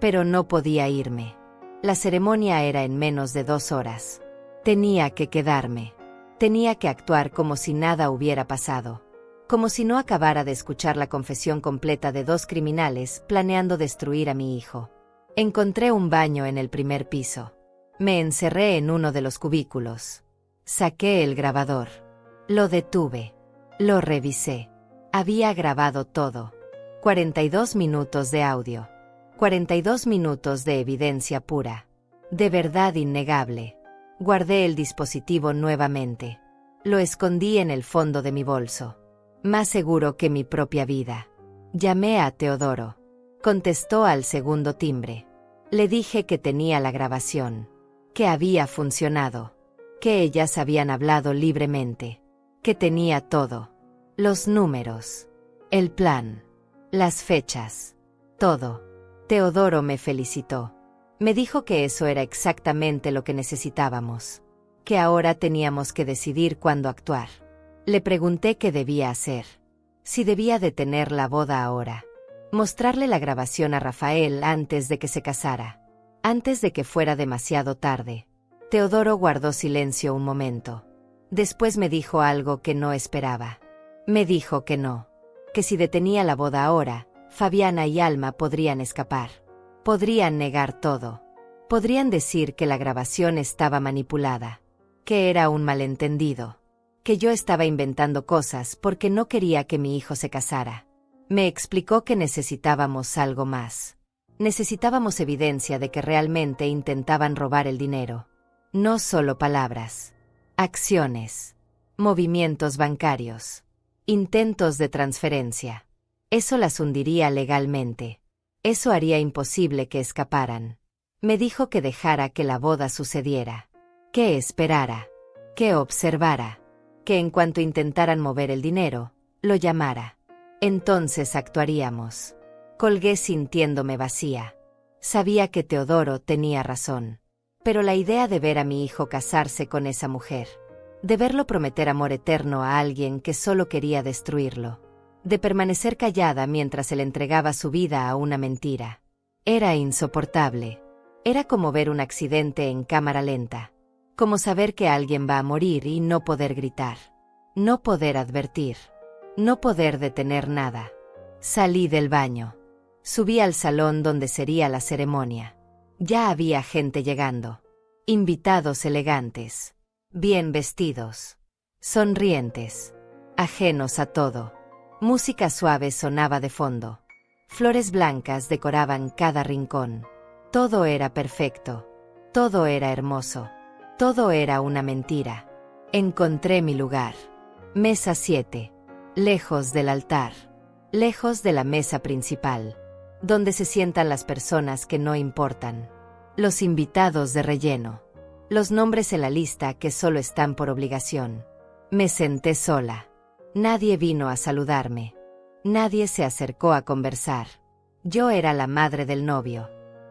Pero no podía irme. La ceremonia era en menos de 2 horas. Tenía que quedarme. Tenía que actuar como si nada hubiera pasado. Como si no acabara de escuchar la confesión completa de 2 criminales planeando destruir a mi hijo. Encontré un baño en el primer piso. Me encerré en uno de los cubículos. Saqué el grabador. Lo detuve. Lo revisé. Había grabado todo. 42 minutos de audio. 42 minutos de evidencia pura. De verdad innegable. Guardé el dispositivo nuevamente. Lo escondí en el fondo de mi bolso. Más seguro que mi propia vida. Llamé a Teodoro. Contestó al segundo timbre. Le dije que tenía la grabación. Que había funcionado. Que ellas habían hablado libremente. Que tenía todo. Los números. El plan. Las fechas. Todo. Teodoro me felicitó. Me dijo que eso era exactamente lo que necesitábamos. Que ahora teníamos que decidir cuándo actuar. Le pregunté qué debía hacer. Si debía detener la boda ahora. Mostrarle la grabación a Rafael antes de que se casara. Antes de que fuera demasiado tarde. Teodoro guardó silencio un momento. Después me dijo algo que no esperaba. Me dijo que no. Que si detenía la boda ahora, Fabiana y Alma podrían escapar. Podrían negar todo. Podrían decir que la grabación estaba manipulada. Que era un malentendido. Que yo estaba inventando cosas porque no quería que mi hijo se casara. Me explicó que necesitábamos algo más. Necesitábamos evidencia de que realmente intentaban robar el dinero. No solo palabras. Acciones. Movimientos bancarios. Intentos de transferencia. Eso las hundiría legalmente. Eso haría imposible que escaparan. Me dijo que dejara que la boda sucediera. Que esperara. Que observara. Que en cuanto intentaran mover el dinero, lo llamara. Entonces actuaríamos. Colgué sintiéndome vacía. Sabía que Teodoro tenía razón. Pero la idea de ver a mi hijo casarse con esa mujer, de verlo prometer amor eterno a alguien que solo quería destruirlo, de permanecer callada mientras él entregaba su vida a una mentira, era insoportable. Era como ver un accidente en cámara lenta. Como saber que alguien va a morir y no poder gritar. No poder advertir. No poder detener nada. Salí del baño. Subí al salón donde sería la ceremonia. Ya había gente llegando. Invitados elegantes. Bien vestidos. Sonrientes. Ajenos a todo. Música suave sonaba de fondo. Flores blancas decoraban cada rincón. Todo era perfecto. Todo era hermoso. Todo era una mentira. Encontré mi lugar. Mesa 7. Lejos del altar. Lejos de la mesa principal. Donde se sientan las personas que no importan. Los invitados de relleno. Los nombres en la lista que solo están por obligación. Me senté sola. Nadie vino a saludarme. Nadie se acercó a conversar. Yo era la madre del novio.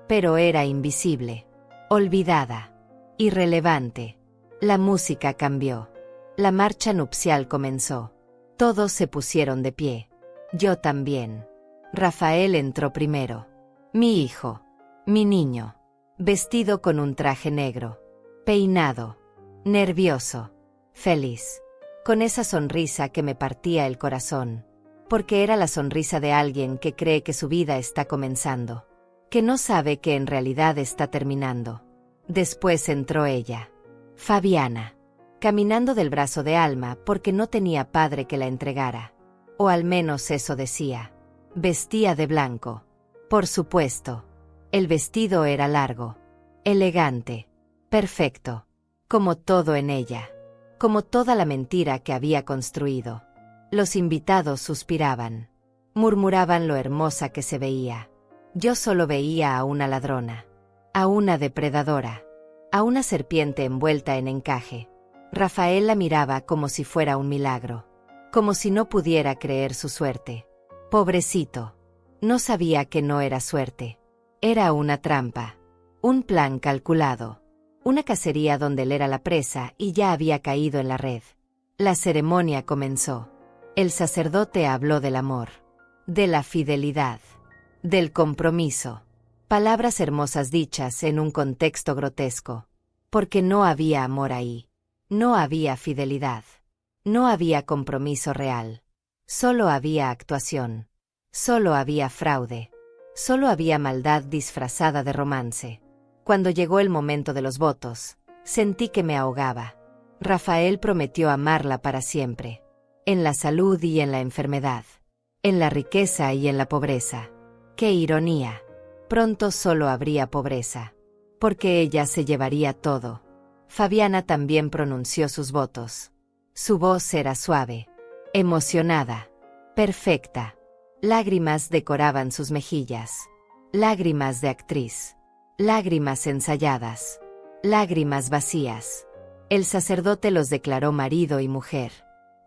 Pero era invisible. Olvidada. Irrelevante. La música cambió. La marcha nupcial comenzó. Todos se pusieron de pie. Yo también. Rafael entró primero. Mi hijo. Mi niño. Vestido con un traje negro. Peinado. Nervioso. Feliz. Con esa sonrisa que me partía el corazón. Porque era la sonrisa de alguien que cree que su vida está comenzando. Que no sabe que en realidad está terminando. Después entró ella. Fabiana. Caminando del brazo de Alma porque no tenía padre que la entregara. O al menos eso decía. Vestía de blanco. Por supuesto. El vestido era largo. Elegante. Perfecto. Como todo en ella. Como toda la mentira que había construido. Los invitados suspiraban. Murmuraban lo hermosa que se veía. Yo solo veía a una ladrona. A una depredadora. A una serpiente envuelta en encaje. Rafael la miraba como si fuera un milagro. Como si no pudiera creer su suerte. Pobrecito. No sabía que no era suerte. Era una trampa. Un plan calculado. Una cacería donde él era la presa y ya había caído en la red. La ceremonia comenzó. El sacerdote habló del amor. De la fidelidad. Del compromiso. Palabras hermosas dichas en un contexto grotesco. Porque no había amor ahí. No había fidelidad. No había compromiso real. Solo había actuación. Solo había fraude. Solo había maldad disfrazada de romance. Cuando llegó el momento de los votos, sentí que me ahogaba. Rafael prometió amarla para siempre. en la salud y en la enfermedad, en la riqueza y en la pobreza. ¡Qué ironía! Pronto solo habría pobreza, porque ella se llevaría todo. Fabiana también pronunció sus votos. Su voz era suave, emocionada, perfecta. Lágrimas decoraban sus mejillas. Lágrimas de actriz. Lágrimas ensayadas. Lágrimas vacías. El sacerdote los declaró marido y mujer.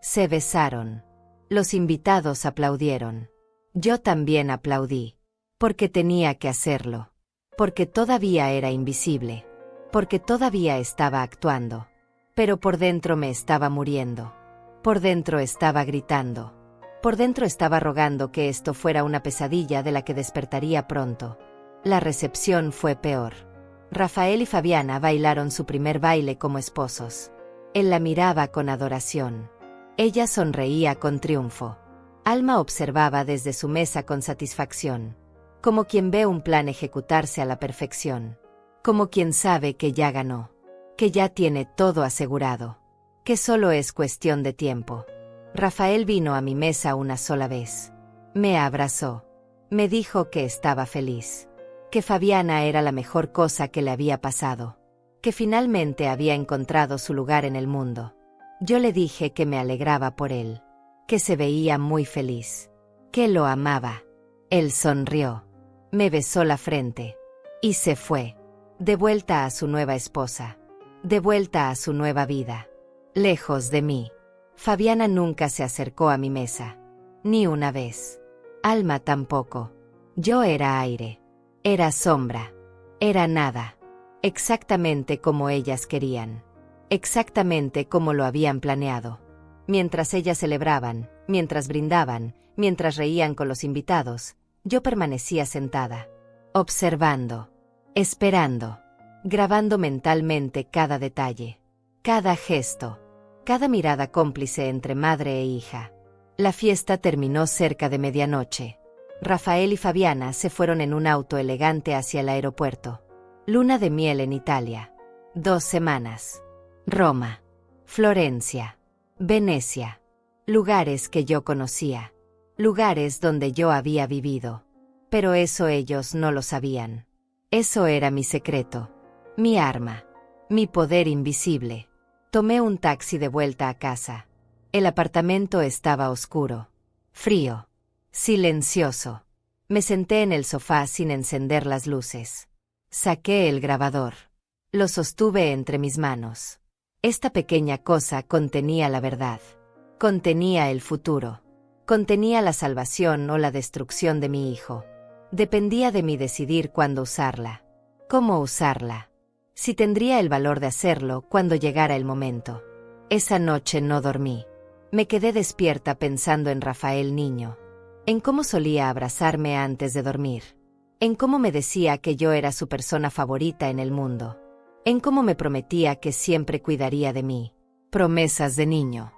Se besaron. Los invitados aplaudieron. Yo también aplaudí. Porque tenía que hacerlo. Porque todavía era invisible. Porque todavía estaba actuando. Pero por dentro me estaba muriendo. Por dentro estaba gritando. Por dentro estaba rogando que esto fuera una pesadilla de la que despertaría pronto. La recepción fue peor. Rafael y Fabiana bailaron su primer baile como esposos. Él la miraba con adoración. Ella sonreía con triunfo. Alma observaba desde su mesa con satisfacción. Como quien ve un plan ejecutarse a la perfección. Como quien sabe que ya ganó. Que ya tiene todo asegurado. Que solo es cuestión de tiempo. Rafael vino a mi mesa una sola vez. Me abrazó. Me dijo que estaba feliz. Que Fabiana era la mejor cosa que le había pasado. Que finalmente había encontrado su lugar en el mundo. Yo le dije que me alegraba por él. Que se veía muy feliz. Que lo amaba. Él sonrió. Me besó la frente. Y se fue. De vuelta a su nueva esposa. De vuelta a su nueva vida. Lejos de mí. Fabiana nunca se acercó a mi mesa. Ni una vez. Alma tampoco. Yo era aire. Era sombra. Era nada. Exactamente como ellas querían. Exactamente como lo habían planeado. Mientras ellas celebraban, mientras brindaban, mientras reían con los invitados, yo permanecía sentada. Observando. Esperando. Grabando mentalmente cada detalle. Cada gesto. Cada mirada cómplice entre madre e hija. La fiesta terminó cerca de medianoche. Rafael y Fabiana se fueron en un auto elegante hacia el aeropuerto. Luna de miel en Italia. 2 semanas. Roma. Florencia. Venecia. Lugares que yo conocía. Lugares donde yo había vivido. Pero eso ellos no lo sabían. Eso era mi secreto. Mi arma. Mi poder invisible. Tomé un taxi de vuelta a casa. El apartamento estaba oscuro. Frío. Silencioso. Me senté en el sofá sin encender las luces. Saqué el grabador. Lo sostuve entre mis manos. Esta pequeña cosa contenía la verdad. Contenía el futuro. Contenía la salvación o la destrucción de mi hijo. Dependía de mí decidir cuándo usarla. Cómo usarla. Si tendría el valor de hacerlo cuando llegara el momento. Esa noche no dormí. Me quedé despierta pensando en Rafael niño. En cómo solía abrazarme antes de dormir. En cómo me decía que yo era su persona favorita en el mundo. En cómo me prometía que siempre cuidaría de mí. Promesas de niño.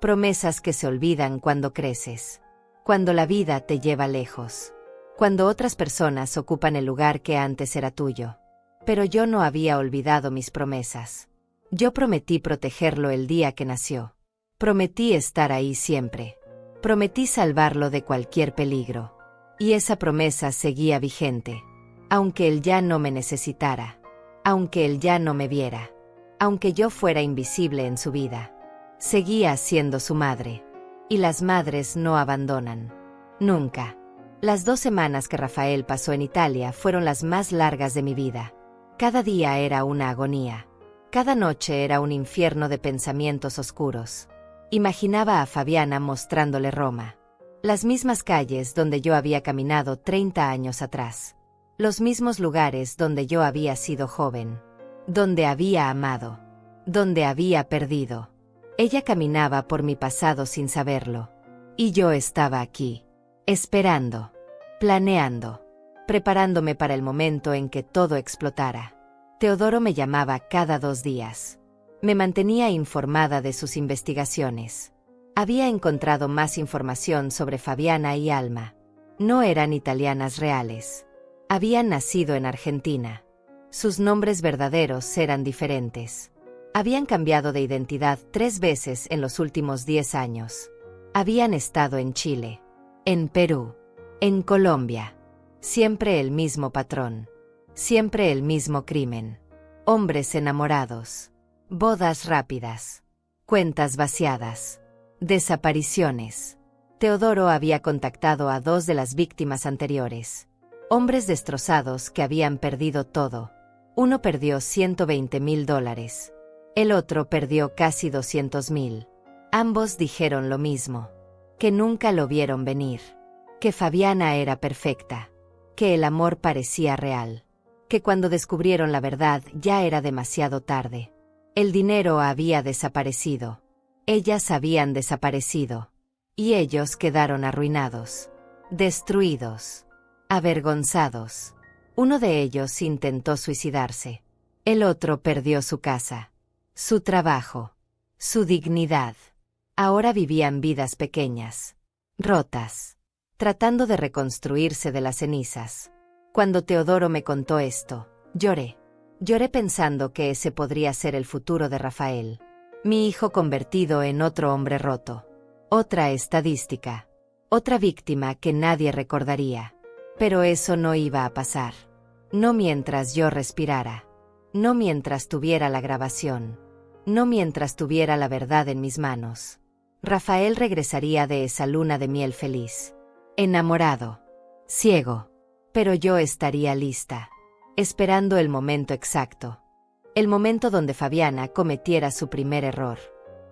Promesas que se olvidan cuando creces. Cuando la vida te lleva lejos. Cuando otras personas ocupan el lugar que antes era tuyo. Pero yo no había olvidado mis promesas. Yo prometí protegerlo el día que nació. Prometí estar ahí siempre. Prometí salvarlo de cualquier peligro. Y esa promesa seguía vigente. Aunque él ya no me necesitara. Aunque él ya no me viera. Aunque yo fuera invisible en su vida. Seguía siendo su madre. Y las madres no abandonan. Nunca. Las 2 semanas que Rafael pasó en Italia fueron las más largas de mi vida. Cada día era una agonía. Cada noche era un infierno de pensamientos oscuros. Imaginaba a Fabiana mostrándole Roma. Las mismas calles donde yo había caminado 30 años atrás. Los mismos lugares donde yo había sido joven. Donde había amado. Donde había perdido. Ella caminaba por mi pasado sin saberlo. Y yo estaba aquí. Esperando. Planeando. Preparándome para el momento en que todo explotara. Teodoro me llamaba cada 2 días. Me mantenía informada de sus investigaciones. Había encontrado más información sobre Fabiana y Alma. No eran italianas reales. Habían nacido en Argentina. Sus nombres verdaderos eran diferentes. Habían cambiado de identidad 3 veces en los últimos 10 años. Habían estado en Chile, en Perú, en Colombia. Siempre el mismo patrón. Siempre el mismo crimen. Hombres enamorados. Bodas rápidas. Cuentas vaciadas. Desapariciones. Teodoro había contactado a 2 de las víctimas anteriores. Hombres destrozados que habían perdido todo. Uno perdió $120,000. El otro perdió casi 200,000. Ambos dijeron lo mismo. Que nunca lo vieron venir. Que Fabiana era perfecta. Que el amor parecía real. Que cuando descubrieron la verdad ya era demasiado tarde. El dinero había desaparecido. Ellas habían desaparecido. Y ellos quedaron arruinados. Destruidos. Avergonzados. Uno de ellos intentó suicidarse. El otro perdió su casa. Su trabajo. Su dignidad. Ahora vivían vidas pequeñas. Rotas. Tratando de reconstruirse de las cenizas. Cuando Teodoro me contó esto, lloré. Lloré pensando que ese podría ser el futuro de Rafael. Mi hijo convertido en otro hombre roto. Otra estadística. Otra víctima que nadie recordaría. Pero eso no iba a pasar. No mientras yo respirara. No mientras tuviera la grabación. No mientras tuviera la verdad en mis manos. Rafael regresaría de esa luna de miel feliz. Enamorado. Ciego. Pero yo estaría lista. Esperando el momento exacto. El momento donde Fabiana cometiera su primer error.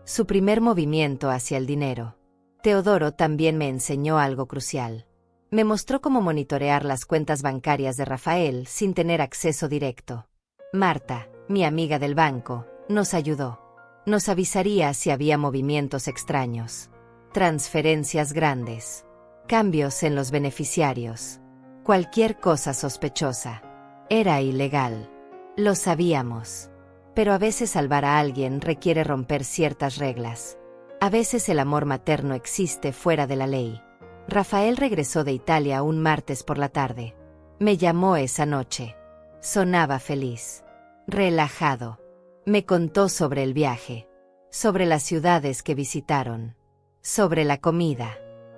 Su primer movimiento hacia el dinero. Teodoro también me enseñó algo crucial. Me mostró cómo monitorear las cuentas bancarias de Rafael sin tener acceso directo. Marta, mi amiga del banco, nos ayudó. Nos avisaría si había movimientos extraños. Transferencias grandes. Cambios en los beneficiarios. Cualquier cosa sospechosa. Era ilegal. Lo sabíamos. Pero a veces salvar a alguien requiere romper ciertas reglas. A veces el amor materno existe fuera de la ley. Rafael regresó de Italia un martes por la tarde. Me llamó esa noche. Sonaba feliz. Relajado. Me contó sobre el viaje. Sobre las ciudades que visitaron. Sobre la comida.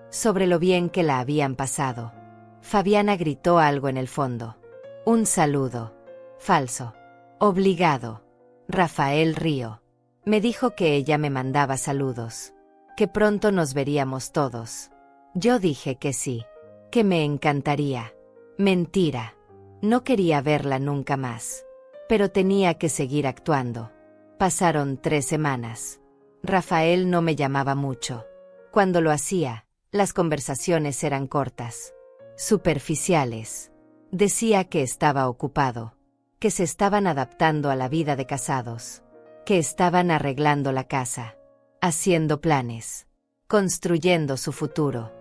Sobre lo bien que la habían pasado. Fabiana gritó algo en el fondo. Un saludo. Falso. Obligado. Rafael rió. Me dijo que ella me mandaba saludos. Que pronto nos veríamos todos. Yo dije que sí. Que me encantaría. Mentira. No quería verla nunca más. Pero tenía que seguir actuando. Pasaron 3 semanas. Rafael no me llamaba mucho. Cuando lo hacía, las conversaciones eran cortas. Superficiales. Decía que estaba ocupado. Que se estaban adaptando a la vida de casados. Que estaban arreglando la casa. Haciendo planes. Construyendo su futuro.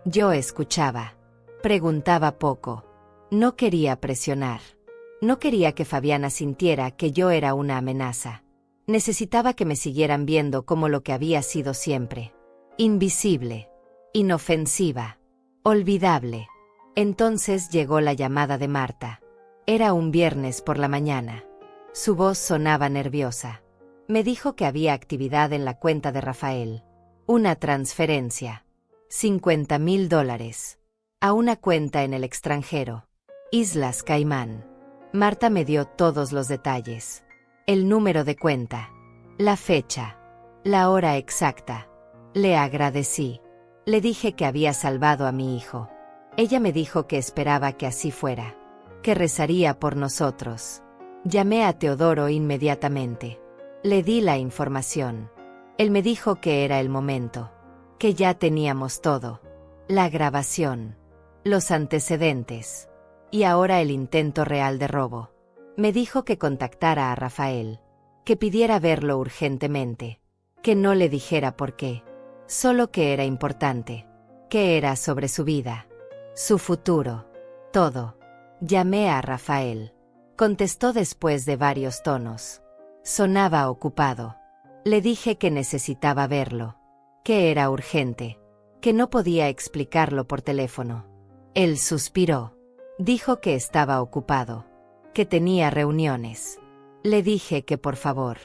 Yo escuchaba. Preguntaba poco. No quería presionar. No quería que Fabiana sintiera que yo era una amenaza. Necesitaba que me siguieran viendo como lo que había sido siempre. Invisible. Inofensiva. Olvidable. Entonces llegó la llamada de Marta. Era un viernes por la mañana. Su voz sonaba nerviosa. Me dijo que había actividad en la cuenta de Rafael. Una transferencia. $50,000. A una cuenta en el extranjero. Islas Caimán. Marta me dio todos los detalles. El número de cuenta. La fecha. La hora exacta. Le agradecí. Le dije que había salvado a mi hijo. Ella me dijo que esperaba que así fuera. Que rezaría por nosotros. Llamé a Teodoro inmediatamente. Le di la información. Él me dijo que era el momento. Que ya teníamos todo. La grabación. Los antecedentes. Y ahora el intento real de robo. Me dijo que contactara a Rafael. Que pidiera verlo urgentemente. Que no le dijera por qué. Solo que era importante. Que era sobre su vida. Su futuro. Todo. Llamé a Rafael. Contestó después de varios tonos. Sonaba ocupado. Le dije que necesitaba verlo. Que era urgente. Que no podía explicarlo por teléfono. Él suspiró. Dijo que estaba ocupado. Que tenía reuniones. Le dije que por favor.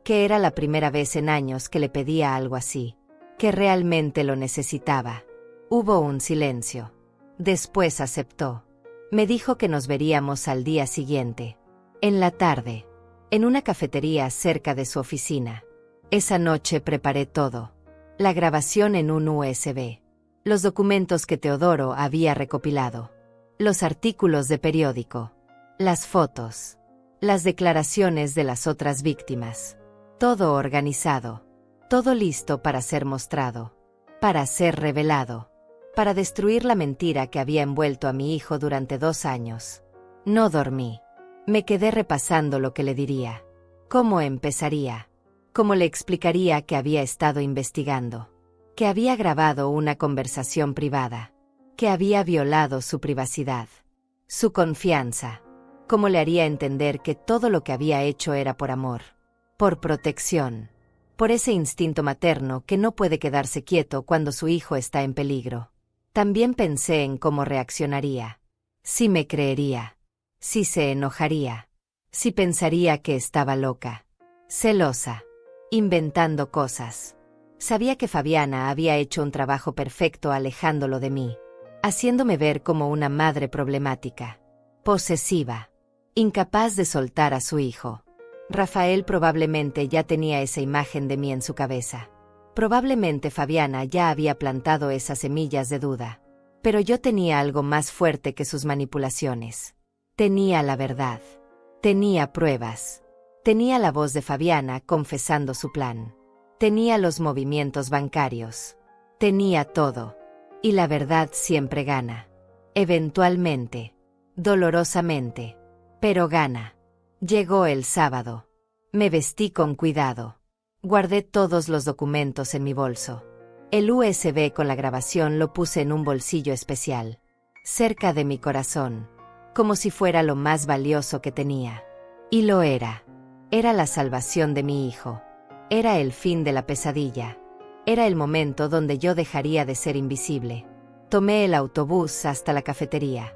Que era la primera vez en años que le pedía algo así. que realmente lo necesitaba. Hubo un silencio. Después aceptó. Me dijo que nos veríamos al día siguiente, en la tarde, en una cafetería cerca de su oficina. Esa noche preparé todo. La grabación en un USB. Los documentos que Teodoro había recopilado. Los artículos de periódico. Las fotos. Las declaraciones de las otras víctimas. Todo organizado. Todo listo para ser mostrado. Para ser revelado. Para destruir la mentira que había envuelto a mi hijo durante 2 años. No dormí. Me quedé repasando lo que le diría. ¿Cómo empezaría? ¿Cómo le explicaría que había estado investigando? Que había grabado una conversación privada. Que había violado su privacidad. Su confianza. ¿Cómo le haría entender que todo lo que había hecho era por amor? Por protección. Por ese instinto materno que no puede quedarse quieto cuando su hijo está en peligro. También pensé en cómo reaccionaría. Si me creería. Si se enojaría. Si pensaría que estaba loca. Celosa. Inventando cosas. Sabía que Fabiana había hecho un trabajo perfecto alejándolo de mí. Haciéndome ver como una madre problemática. Posesiva. Incapaz de soltar a su hijo. Rafael probablemente ya tenía esa imagen de mí en su cabeza. Probablemente Fabiana ya había plantado esas semillas de duda. Pero yo tenía algo más fuerte que sus manipulaciones. Tenía la verdad. Tenía pruebas. Tenía la voz de Fabiana confesando su plan. Tenía los movimientos bancarios. Tenía todo. Y la verdad siempre gana. Eventualmente. Dolorosamente. Pero gana. Llegó el sábado. Me vestí con cuidado. Guardé todos los documentos en mi bolso. El USB con la grabación lo puse en un bolsillo especial. Cerca de mi corazón. Como si fuera lo más valioso que tenía. Y lo era. Era la salvación de mi hijo. Era el fin de la pesadilla. Era el momento donde yo dejaría de ser invisible. Tomé el autobús hasta la cafetería.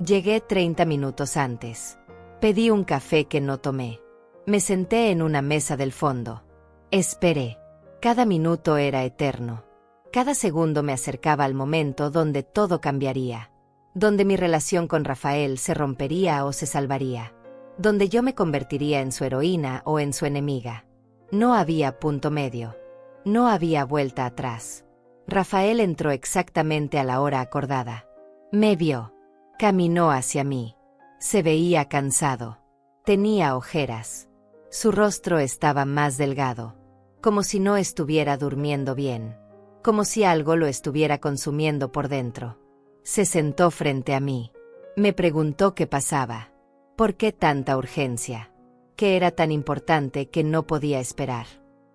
Llegué 30 minutos antes. Pedí un café que no tomé. Me senté en una mesa del fondo. Esperé. Cada minuto era eterno. Cada segundo me acercaba al momento donde todo cambiaría. Donde mi relación con Rafael se rompería o se salvaría. Donde yo me convertiría en su heroína o en su enemiga. No había punto medio. No había vuelta atrás. Rafael entró exactamente a la hora acordada. Me vio. Caminó hacia mí. Se veía cansado. Tenía ojeras. Su rostro estaba más delgado. Como si no estuviera durmiendo bien. Como si algo lo estuviera consumiendo por dentro. Se sentó frente a mí. Me preguntó qué pasaba. ¿Por qué tanta urgencia? ¿Qué era tan importante que no podía esperar?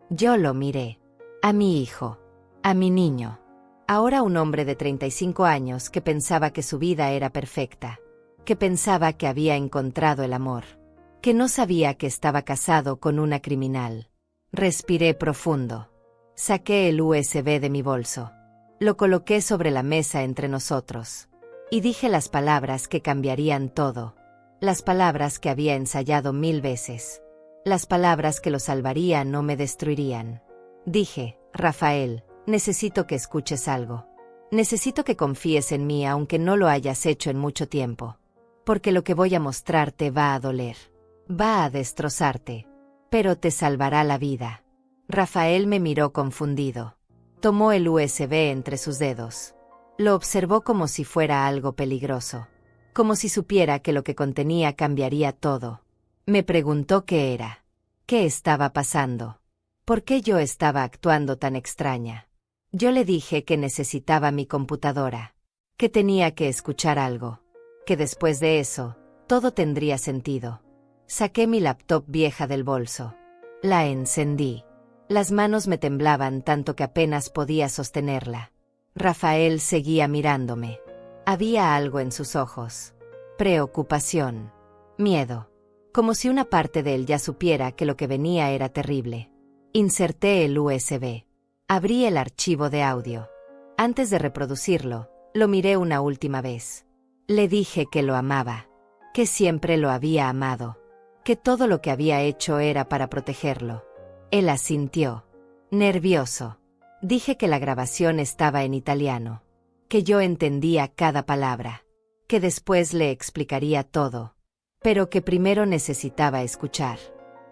Yo lo miré. A mi hijo. A mi niño. Ahora un hombre de 35 años que pensaba que su vida era perfecta. Que pensaba que había encontrado el amor. Que no sabía que estaba casado con una criminal. Respiré profundo. Saqué el USB de mi bolso. Lo coloqué sobre la mesa entre nosotros. Y dije las palabras que cambiarían todo. Las palabras que había ensayado 1000 veces. Las palabras que lo salvarían o me destruirían. Dije, Rafael, necesito que escuches algo. Necesito que confíes en mí aunque no lo hayas hecho en mucho tiempo. Porque lo que voy a mostrarte va a doler. Va a destrozarte. Pero te salvará la vida. Rafael me miró confundido. Tomó el USB entre sus dedos. Lo observó como si fuera algo peligroso. Como si supiera que lo que contenía cambiaría todo. Me preguntó qué era. ¿Qué estaba pasando? ¿Por qué yo estaba actuando tan extraña? Yo le dije que necesitaba mi computadora. Que tenía que escuchar algo. Que después de eso, todo tendría sentido. Saqué mi laptop vieja del bolso. La encendí. Las manos me temblaban tanto que apenas podía sostenerla. Rafael seguía mirándome. Había algo en sus ojos. Preocupación. Miedo. Como si una parte de él ya supiera que lo que venía era terrible. Inserté el USB. Abrí el archivo de audio. Antes de reproducirlo, lo miré una última vez. Le dije que lo amaba. Que siempre lo había amado. Que todo lo que había hecho era para protegerlo. Él asintió. Nervioso. Dije que la grabación estaba en italiano, que yo entendía cada palabra, que después le explicaría todo, pero que primero necesitaba escuchar.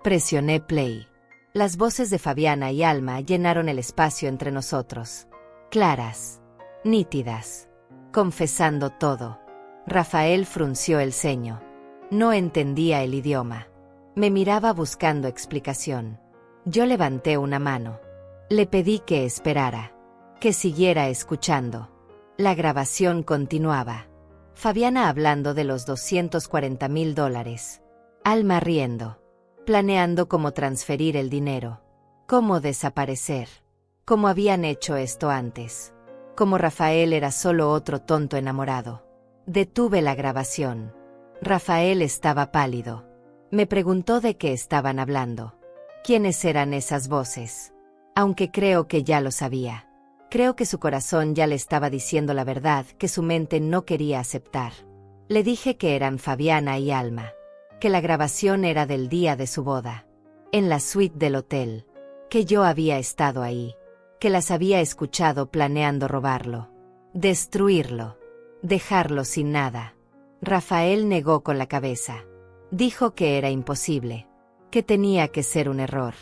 Presioné play. Las voces de Fabiana y Alma llenaron el espacio entre nosotros. Claras, nítidas, confesando todo. Rafael frunció el ceño. No entendía el idioma. Me miraba buscando explicación. Yo levanté una mano. Le pedí que esperara, que siguiera escuchando. La grabación continuaba. Fabiana hablando de los $240,000. Alma riendo. Planeando cómo transferir el dinero. Cómo desaparecer. Cómo habían hecho esto antes. Cómo Rafael era solo otro tonto enamorado. Detuve la grabación. Rafael estaba pálido. Me preguntó de qué estaban hablando. ¿Quiénes eran esas voces? Aunque creo que ya lo sabía. Creo que su corazón ya le estaba diciendo la verdad que su mente no quería aceptar. Le dije que eran Fabiana y Alma. Que la grabación era del día de su boda. En la suite del hotel. Que yo había estado ahí. Que las había escuchado planeando robarlo. Destruirlo. Dejarlo sin nada. Rafael negó con la cabeza. Dijo que era imposible. Que tenía que ser un error.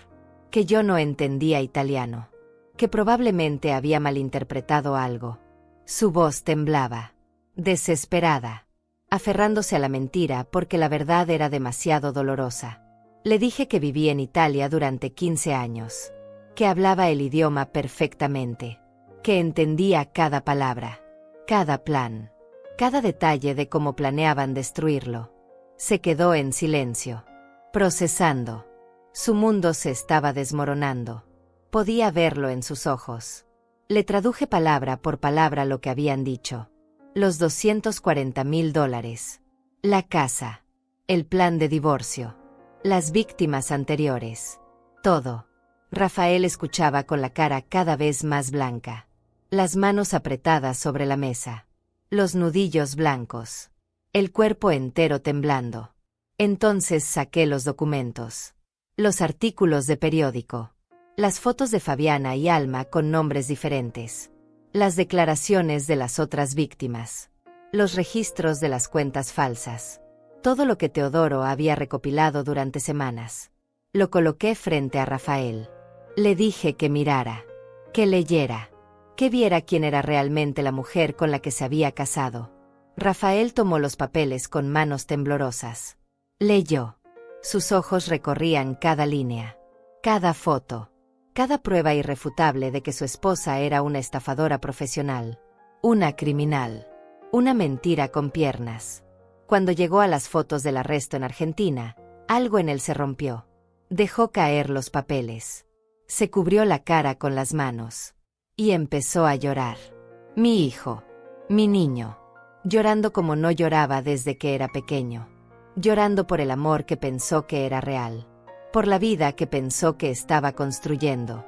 Que yo no entendía italiano. Que probablemente había malinterpretado algo. Su voz temblaba. Desesperada. Aferrándose a la mentira porque la verdad era demasiado dolorosa. Le dije que viví en Italia durante 15 años. Que hablaba el idioma perfectamente. Que entendía cada palabra. Cada plan. Cada detalle de cómo planeaban destruirlo. Se quedó en silencio. Procesando. Su mundo se estaba desmoronando. Podía verlo en sus ojos. Le traduje palabra por palabra lo que habían dicho. Los $240,000. La casa. El plan de divorcio. Las víctimas anteriores. Todo. Rafael escuchaba con la cara cada vez más blanca. Las manos apretadas sobre la mesa. Los nudillos blancos. El cuerpo entero temblando. Entonces saqué los documentos. Los artículos de periódico. Las fotos de Fabiana y Alma con nombres diferentes. Las declaraciones de las otras víctimas. Los registros de las cuentas falsas. Todo lo que Teodoro había recopilado durante semanas. Lo coloqué frente a Rafael. Le dije que mirara. Que leyera. Que viera quién era realmente la mujer con la que se había casado. Rafael tomó los papeles con manos temblorosas. Leyó. Sus ojos recorrían cada línea, cada foto, cada prueba irrefutable de que su esposa era una estafadora profesional, una criminal, una mentira con piernas. Cuando llegó a las fotos del arresto en Argentina, algo en él se rompió. Dejó caer los papeles. Se cubrió la cara con las manos. Y empezó a llorar. Mi hijo. Mi niño. Llorando como no lloraba desde que era pequeño. Llorando por el amor que pensó que era real. Por la vida que pensó que estaba construyendo.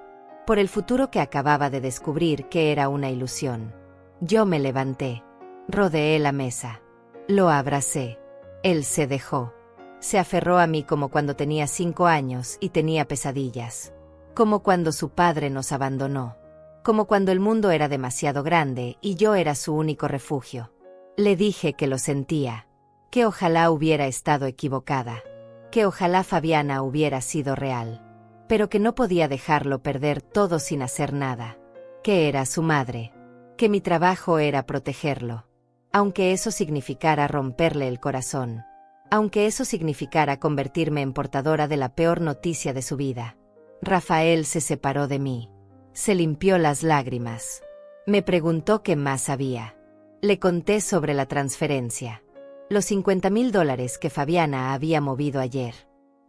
Por el futuro que acababa de descubrir que era una ilusión. Yo me levanté. Rodeé la mesa. Lo abracé. Él se dejó. Se aferró a mí como cuando tenía 5 años y tenía pesadillas. Como cuando su padre nos abandonó. Como cuando el mundo era demasiado grande y yo era su único refugio. Le dije que lo sentía. Que ojalá hubiera estado equivocada. Que ojalá Fabiana hubiera sido real. Pero que no podía dejarlo perder todo sin hacer nada. Que era su madre. Que mi trabajo era protegerlo. Aunque eso significara romperle el corazón. Aunque eso significara convertirme en portadora de la peor noticia de su vida. Rafael se separó de mí. Se limpió las lágrimas. Me preguntó qué más había. Le conté sobre la transferencia. Los $50,000 que Fabiana había movido ayer.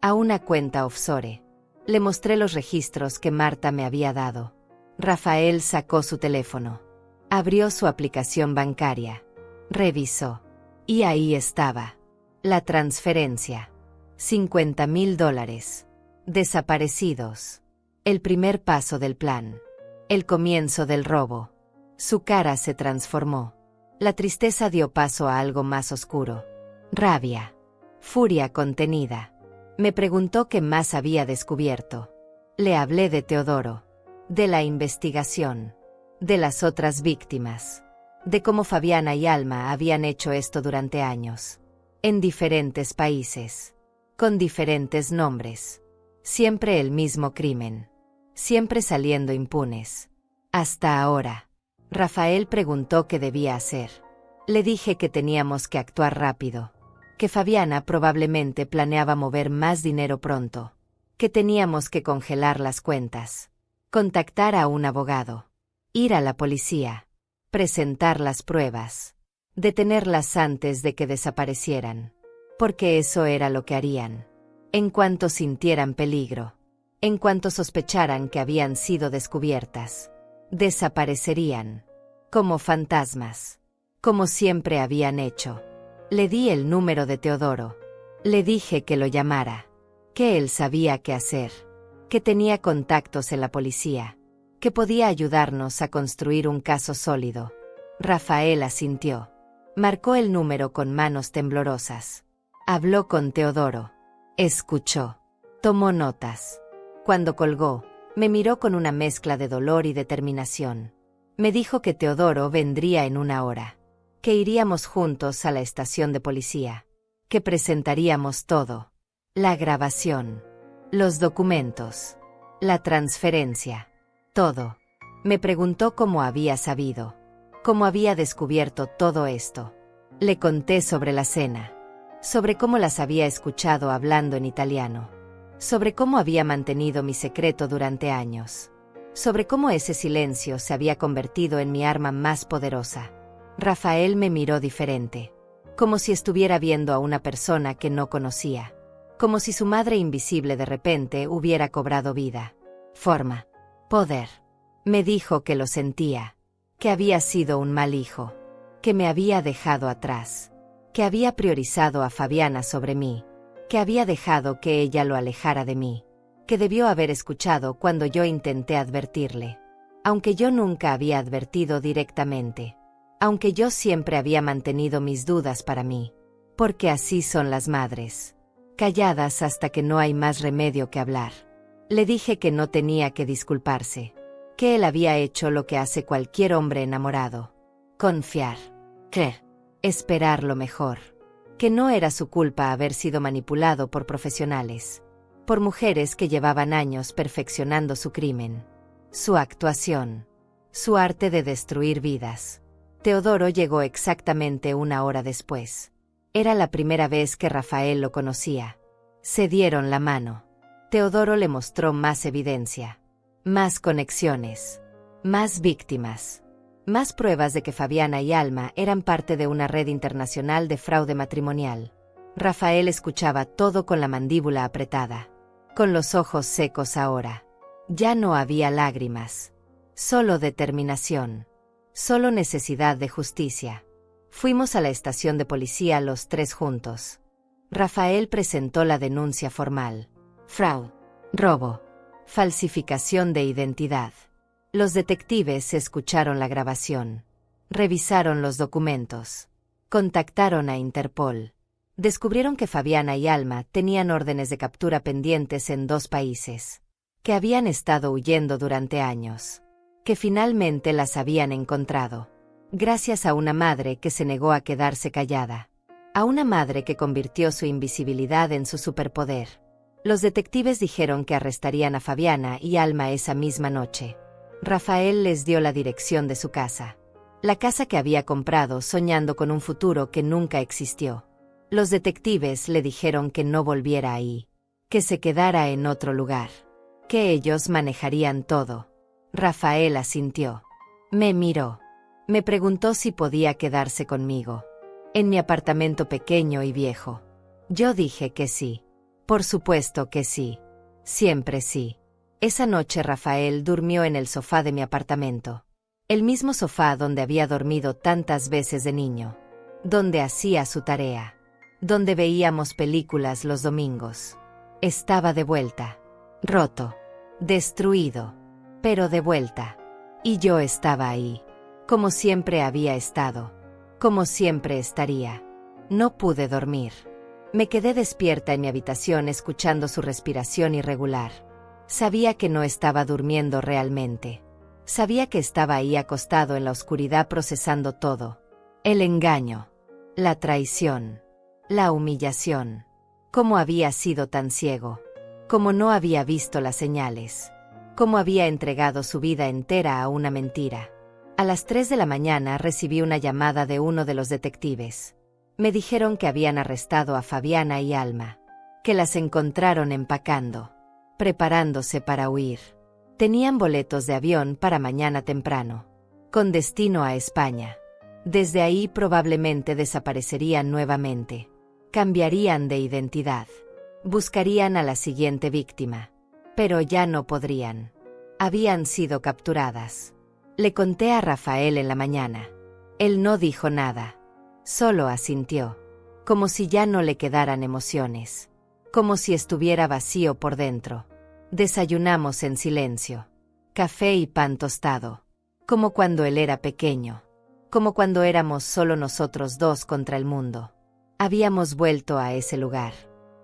A una cuenta offshore. Le mostré los registros que Marta me había dado. Rafael sacó su teléfono. Abrió su aplicación bancaria. Revisó. Y ahí estaba. La transferencia. $50,000. Desaparecidos. El primer paso del plan. El comienzo del robo. Su cara se transformó. La tristeza dio paso a algo más oscuro. Rabia. Furia contenida. Me preguntó qué más había descubierto. Le hablé de Teodoro. de la investigación, de las otras víctimas, de cómo Fabiana y Alma habían hecho esto durante años, en diferentes países, con diferentes nombres, siempre el mismo crimen, siempre saliendo impunes. Hasta ahora. Rafael preguntó qué debía hacer. Le dije que teníamos que actuar rápido, que Fabiana probablemente planeaba mover más dinero pronto, que teníamos que congelar las cuentas, contactar a un abogado, ir a la policía, presentar las pruebas, detenerlas antes de que desaparecieran, porque eso era lo que harían, en cuanto sintieran peligro, en cuanto sospecharan que habían sido descubiertas, desaparecerían, como fantasmas, como siempre habían hecho. Le di el número de Teodoro. Le dije que lo llamara, que él sabía qué hacer, que tenía contactos en la policía, que podía ayudarnos a construir un caso sólido. Rafael asintió. Marcó el número con manos temblorosas. Habló con Teodoro. Escuchó. Tomó notas. Cuando colgó, me miró con una mezcla de dolor y determinación. Me dijo que Teodoro vendría en 1 hora, que iríamos juntos a la estación de policía, que presentaríamos todo, la grabación, los documentos, la transferencia, todo. Me preguntó cómo había sabido, cómo había descubierto todo esto. Le conté sobre la cena, sobre cómo las había escuchado hablando en italiano, sobre cómo había mantenido mi secreto durante años, sobre cómo ese silencio se había convertido en mi arma más poderosa. Rafael me miró diferente, como si estuviera viendo a una persona que no conocía, como si su madre invisible de repente hubiera cobrado vida, forma, poder. Me dijo que lo sentía, que había sido un mal hijo, que me había dejado atrás, que había priorizado a Fabiana sobre mí, que había dejado que ella lo alejara de mí, que debió haber escuchado cuando yo intenté advertirle, aunque yo nunca había advertido directamente. Aunque yo siempre había mantenido mis dudas para mí, porque así son las madres, calladas hasta que no hay más remedio que hablar. Le dije que no tenía que disculparse, que él había hecho lo que hace cualquier hombre enamorado, confiar, creer, esperar lo mejor, que no era su culpa haber sido manipulado por profesionales, por mujeres que llevaban años perfeccionando su crimen, su actuación, su arte de destruir vidas. Teodoro llegó exactamente 1 hora después. Era la primera vez que Rafael lo conocía. Se dieron la mano. Teodoro le mostró más evidencia, más conexiones, más víctimas, más pruebas de que Fabiana y Alma eran parte de una red internacional de fraude matrimonial. Rafael escuchaba todo con la mandíbula apretada, con los ojos secos ahora. Ya no había lágrimas, solo determinación. Solo necesidad de justicia. Fuimos a la estación de policía los 3 juntos. Rafael presentó la denuncia formal. Fraude, robo, falsificación de identidad. Los detectives escucharon la grabación. Revisaron los documentos. Contactaron a Interpol. Descubrieron que Fabiana y Alma tenían órdenes de captura pendientes en 2 países, que habían estado huyendo durante años, que finalmente las habían encontrado, gracias a una madre que se negó a quedarse callada, a una madre que convirtió su invisibilidad en su superpoder. Los detectives dijeron que arrestarían a Fabiana y Alma esa misma noche. Rafael les dio la dirección de su casa, la casa que había comprado soñando con un futuro que nunca existió. Los detectives le dijeron que no volviera ahí, que se quedara en otro lugar, que ellos manejarían todo. Rafael asintió. Me miró. Me preguntó si podía quedarse conmigo, en mi apartamento pequeño y viejo. Yo dije que sí. Por supuesto que sí. Siempre sí. Esa noche Rafael durmió en el sofá de mi apartamento. El mismo sofá donde había dormido tantas veces de niño. Donde hacía su tarea. Donde veíamos películas los domingos. Estaba de vuelta. Roto. Destruido. Pero de vuelta. Y yo estaba ahí. Como siempre había estado. Como siempre estaría. No pude dormir. Me quedé despierta en mi habitación escuchando su respiración irregular, Sabía que no estaba durmiendo realmente. Sabía que estaba ahí acostado en la oscuridad procesando todo. El engaño, la traición, la humillación. ¿Cómo había sido tan ciego? ¿Cómo no había visto las señales? ¿Cómo había entregado su vida entera a una mentira? A las 3 de la mañana recibí una llamada de uno de los detectives. Me dijeron que habían arrestado a Fabiana y Alma, que las encontraron empacando, preparándose para huir. Tenían boletos de avión para mañana temprano, con destino a España. Desde ahí probablemente desaparecerían nuevamente. Cambiarían de identidad. Buscarían a la siguiente víctima. Pero ya no podrían. Habían sido capturadas. Le conté a Rafael en la mañana. Él no dijo nada. Solo asintió. Como si ya no le quedaran emociones. Como si estuviera vacío por dentro. Desayunamos en silencio. Café y pan tostado. Como cuando él era pequeño. Como cuando éramos solo nosotros dos contra el mundo. Habíamos vuelto a ese lugar.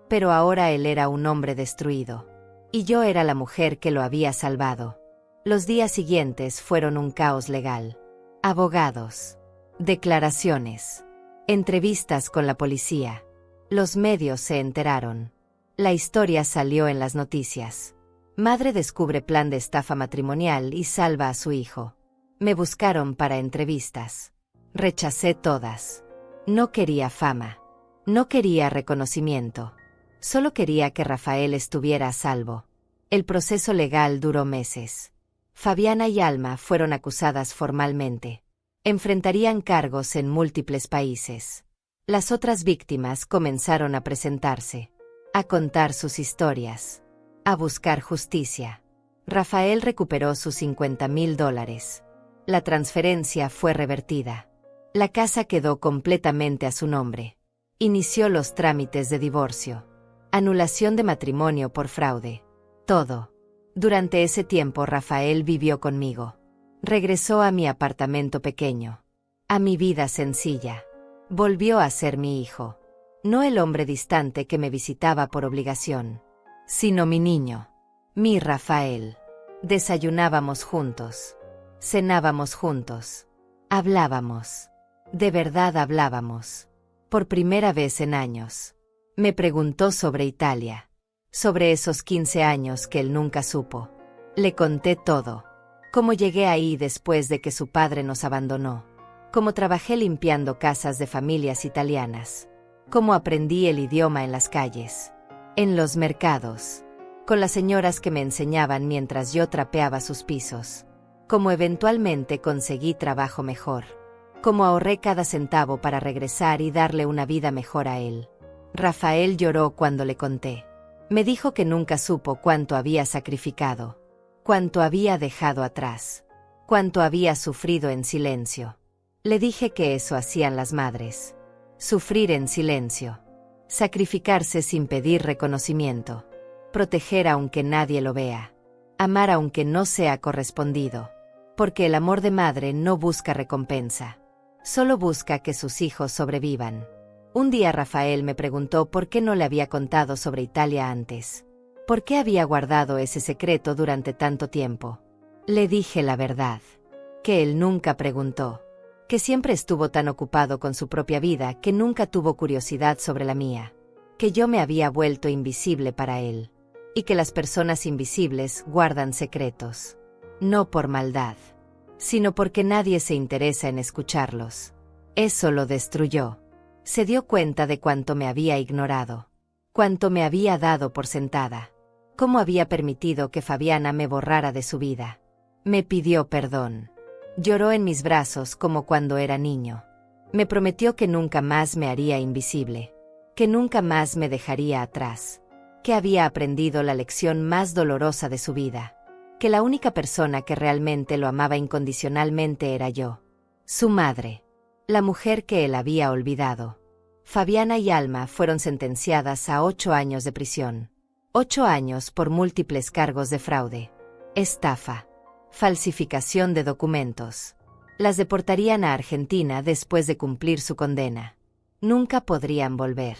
Pero ahora él era un hombre destruido. Y yo era la mujer que lo había salvado. Los días siguientes fueron un caos legal. Abogados. Declaraciones. Entrevistas con la policía. Los medios se enteraron. La historia salió en las noticias. Madre descubre plan de estafa matrimonial y salva a su hijo. Me buscaron para entrevistas. Rechacé todas. No quería fama. No quería reconocimiento. Solo quería que Rafael estuviera a salvo. El proceso legal duró meses. Fabiana y Alma fueron acusadas formalmente. Enfrentarían cargos en múltiples países. Las otras víctimas comenzaron a presentarse, a contar sus historias, a buscar justicia. Rafael recuperó sus $50,000. La transferencia fue revertida. La casa quedó completamente a su nombre. Inició los trámites de divorcio. Anulación de matrimonio por fraude. Todo. Durante ese tiempo Rafael vivió conmigo. Regresó a mi apartamento pequeño. A mi vida sencilla. Volvió a ser mi hijo. No el hombre distante que me visitaba por obligación, sino mi niño. Mi Rafael. Desayunábamos juntos. Cenábamos juntos. Hablábamos. De verdad hablábamos. Por primera vez en años. Me preguntó sobre Italia. Sobre esos 15 años que él nunca supo. Le conté todo. Cómo llegué ahí después de que su padre nos abandonó. Cómo trabajé limpiando casas de familias italianas. Cómo aprendí el idioma en las calles. En los mercados. Con las señoras que me enseñaban mientras yo trapeaba sus pisos. Cómo eventualmente conseguí trabajo mejor. Cómo ahorré cada centavo para regresar y darle una vida mejor a él. Rafael lloró cuando le conté. Me dijo que nunca supo cuánto había sacrificado. Cuánto había dejado atrás. Cuánto había sufrido en silencio. Le dije que eso hacían las madres. Sufrir en silencio. Sacrificarse sin pedir reconocimiento. Proteger aunque nadie lo vea. Amar aunque no sea correspondido. Porque el amor de madre no busca recompensa. Solo busca que sus hijos sobrevivan. Un día Rafael me preguntó por qué no le había contado sobre Italia antes. ¿Por qué había guardado ese secreto durante tanto tiempo? Le dije la verdad. Que él nunca preguntó. Que siempre estuvo tan ocupado con su propia vida que nunca tuvo curiosidad sobre la mía. Que yo me había vuelto invisible para él. Y que las personas invisibles guardan secretos. No por maldad, sino porque nadie se interesa en escucharlos. Eso lo destruyó. Se dio cuenta de cuánto me había ignorado. Cuánto me había dado por sentada. Cómo había permitido que Fabiana me borrara de su vida. Me pidió perdón. Lloró en mis brazos como cuando era niño. Me prometió que nunca más me haría invisible. Que nunca más me dejaría atrás. Que había aprendido la lección más dolorosa de su vida. Que la única persona que realmente lo amaba incondicionalmente era yo. Su madre. La mujer que él había olvidado. Fabiana y Alma fueron sentenciadas a 8 años de prisión. 8 años por múltiples cargos de fraude. Estafa. Falsificación de documentos. Las deportarían a Argentina después de cumplir su condena. Nunca podrían volver.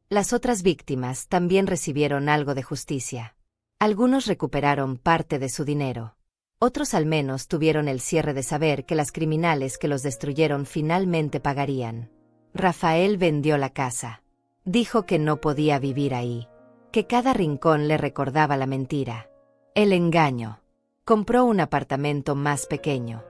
Las otras víctimas también recibieron algo de justicia. Algunos recuperaron parte de su dinero. Otros al menos tuvieron el cierre de saber que las criminales que los destruyeron finalmente pagarían. Rafael vendió la casa. Dijo que no podía vivir ahí, que cada rincón le recordaba la mentira, el engaño. Compró un apartamento más pequeño,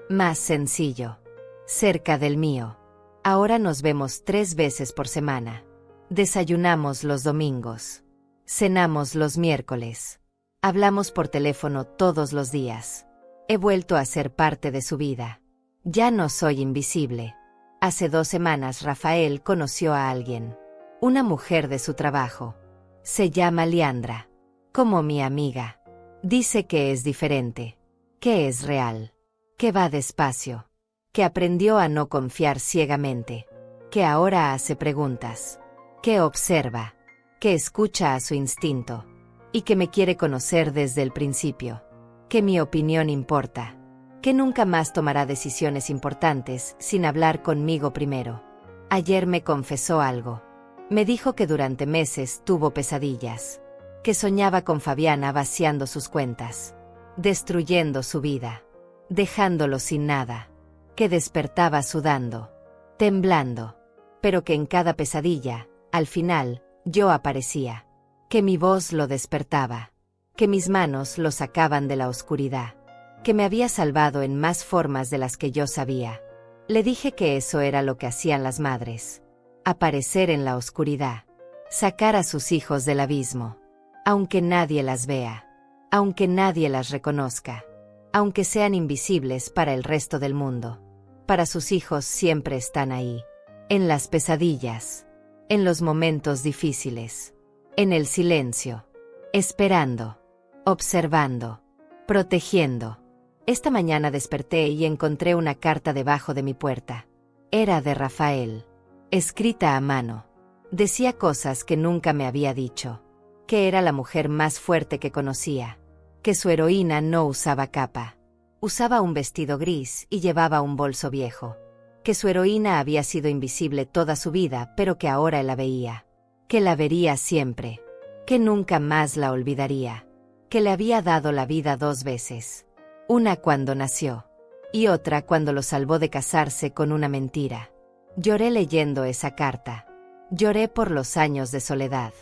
más sencillo, cerca del mío. Ahora nos vemos 3 veces por semana. Desayunamos los domingos. Cenamos los miércoles. Hablamos por teléfono todos los días. He vuelto a ser parte de su vida. Ya no soy invisible. Hace 2 semanas Rafael conoció a alguien. Una mujer de su trabajo. Se llama Leandra. Como mi amiga. Dice que es diferente. Que es real. Que va despacio. Que aprendió a no confiar ciegamente. Que ahora hace preguntas. Que observa. Que escucha a su instinto. Y que me quiere conocer desde el principio. Que mi opinión importa. Que nunca más tomará decisiones importantes sin hablar conmigo primero. Ayer me confesó algo. Me dijo que durante meses tuvo pesadillas. Que soñaba con Fabiana vaciando sus cuentas. Destruyendo su vida. Dejándolo sin nada. Que despertaba sudando. Temblando. Pero que en cada pesadilla, al final, yo aparecía. Que mi voz lo despertaba. Que mis manos lo sacaban de la oscuridad. Que me había salvado en más formas de las que yo sabía. Le dije que eso era lo que hacían las madres. Aparecer en la oscuridad. Sacar a sus hijos del abismo. Aunque nadie las vea. Aunque nadie las reconozca. Aunque sean invisibles para el resto del mundo. Para sus hijos siempre están ahí. En las pesadillas. En los momentos difíciles. En el silencio. Esperando. Observando. Protegiendo. Esta mañana desperté y encontré una carta debajo de mi puerta. Era de Rafael. Escrita a mano. Decía cosas que nunca me había dicho. Que era la mujer más fuerte que conocía. Que su heroína no usaba capa. Usaba un vestido gris y llevaba un bolso viejo. Que su heroína había sido invisible toda su vida, pero que ahora la veía. Que la vería siempre. Que nunca más la olvidaría. Que le había dado la vida 2 veces. Una cuando nació. Y otra cuando lo salvó de casarse con una mentira. Lloré leyendo esa carta. Lloré por los años de soledad.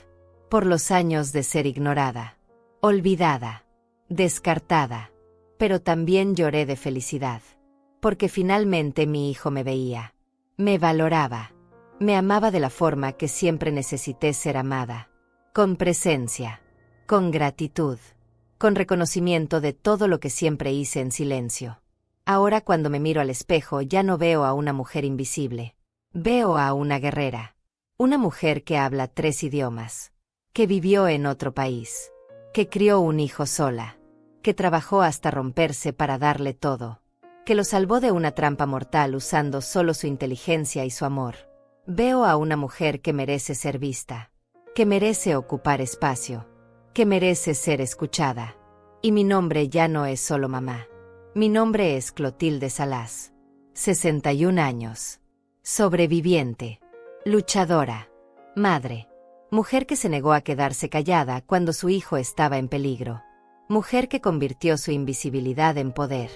Por los años de ser ignorada. Olvidada. Descartada. Pero también lloré de felicidad. Porque finalmente mi hijo me veía. Me valoraba. Me amaba de la forma que siempre necesité ser amada. Con presencia. Con gratitud. Con reconocimiento de todo lo que siempre hice en silencio. Ahora cuando me miro al espejo ya no veo a una mujer invisible. Veo a una guerrera. Una mujer que habla 3 idiomas. Que vivió en otro país. Que crió un hijo sola. Que trabajó hasta romperse para darle todo. Que lo salvó de una trampa mortal usando solo su inteligencia y su amor. Veo a una mujer que merece ser vista. Que merece ocupar espacio. Que merece ser escuchada. Y mi nombre ya no es solo mamá. Mi nombre es Clotilde Salas. 61 años. Sobreviviente. Luchadora. Madre. Mujer que se negó a quedarse callada cuando su hijo estaba en peligro. Mujer que convirtió su invisibilidad en poder.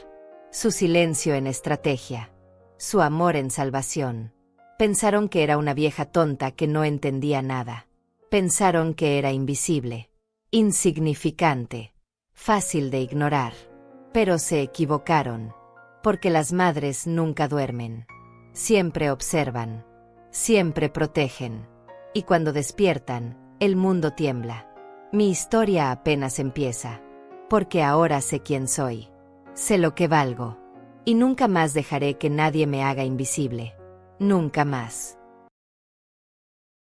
Su silencio en estrategia. Su amor en salvación. Pensaron que era una vieja tonta que no entendía nada. Pensaron que era invisible. Insignificante. Fácil de ignorar. Pero se equivocaron. Porque las madres nunca duermen. Siempre observan. Siempre protegen. Y cuando despiertan, el mundo tiembla. Mi historia apenas empieza. Porque ahora sé quién soy. Sé lo que valgo. Y nunca más dejaré que nadie me haga invisible. Nunca más.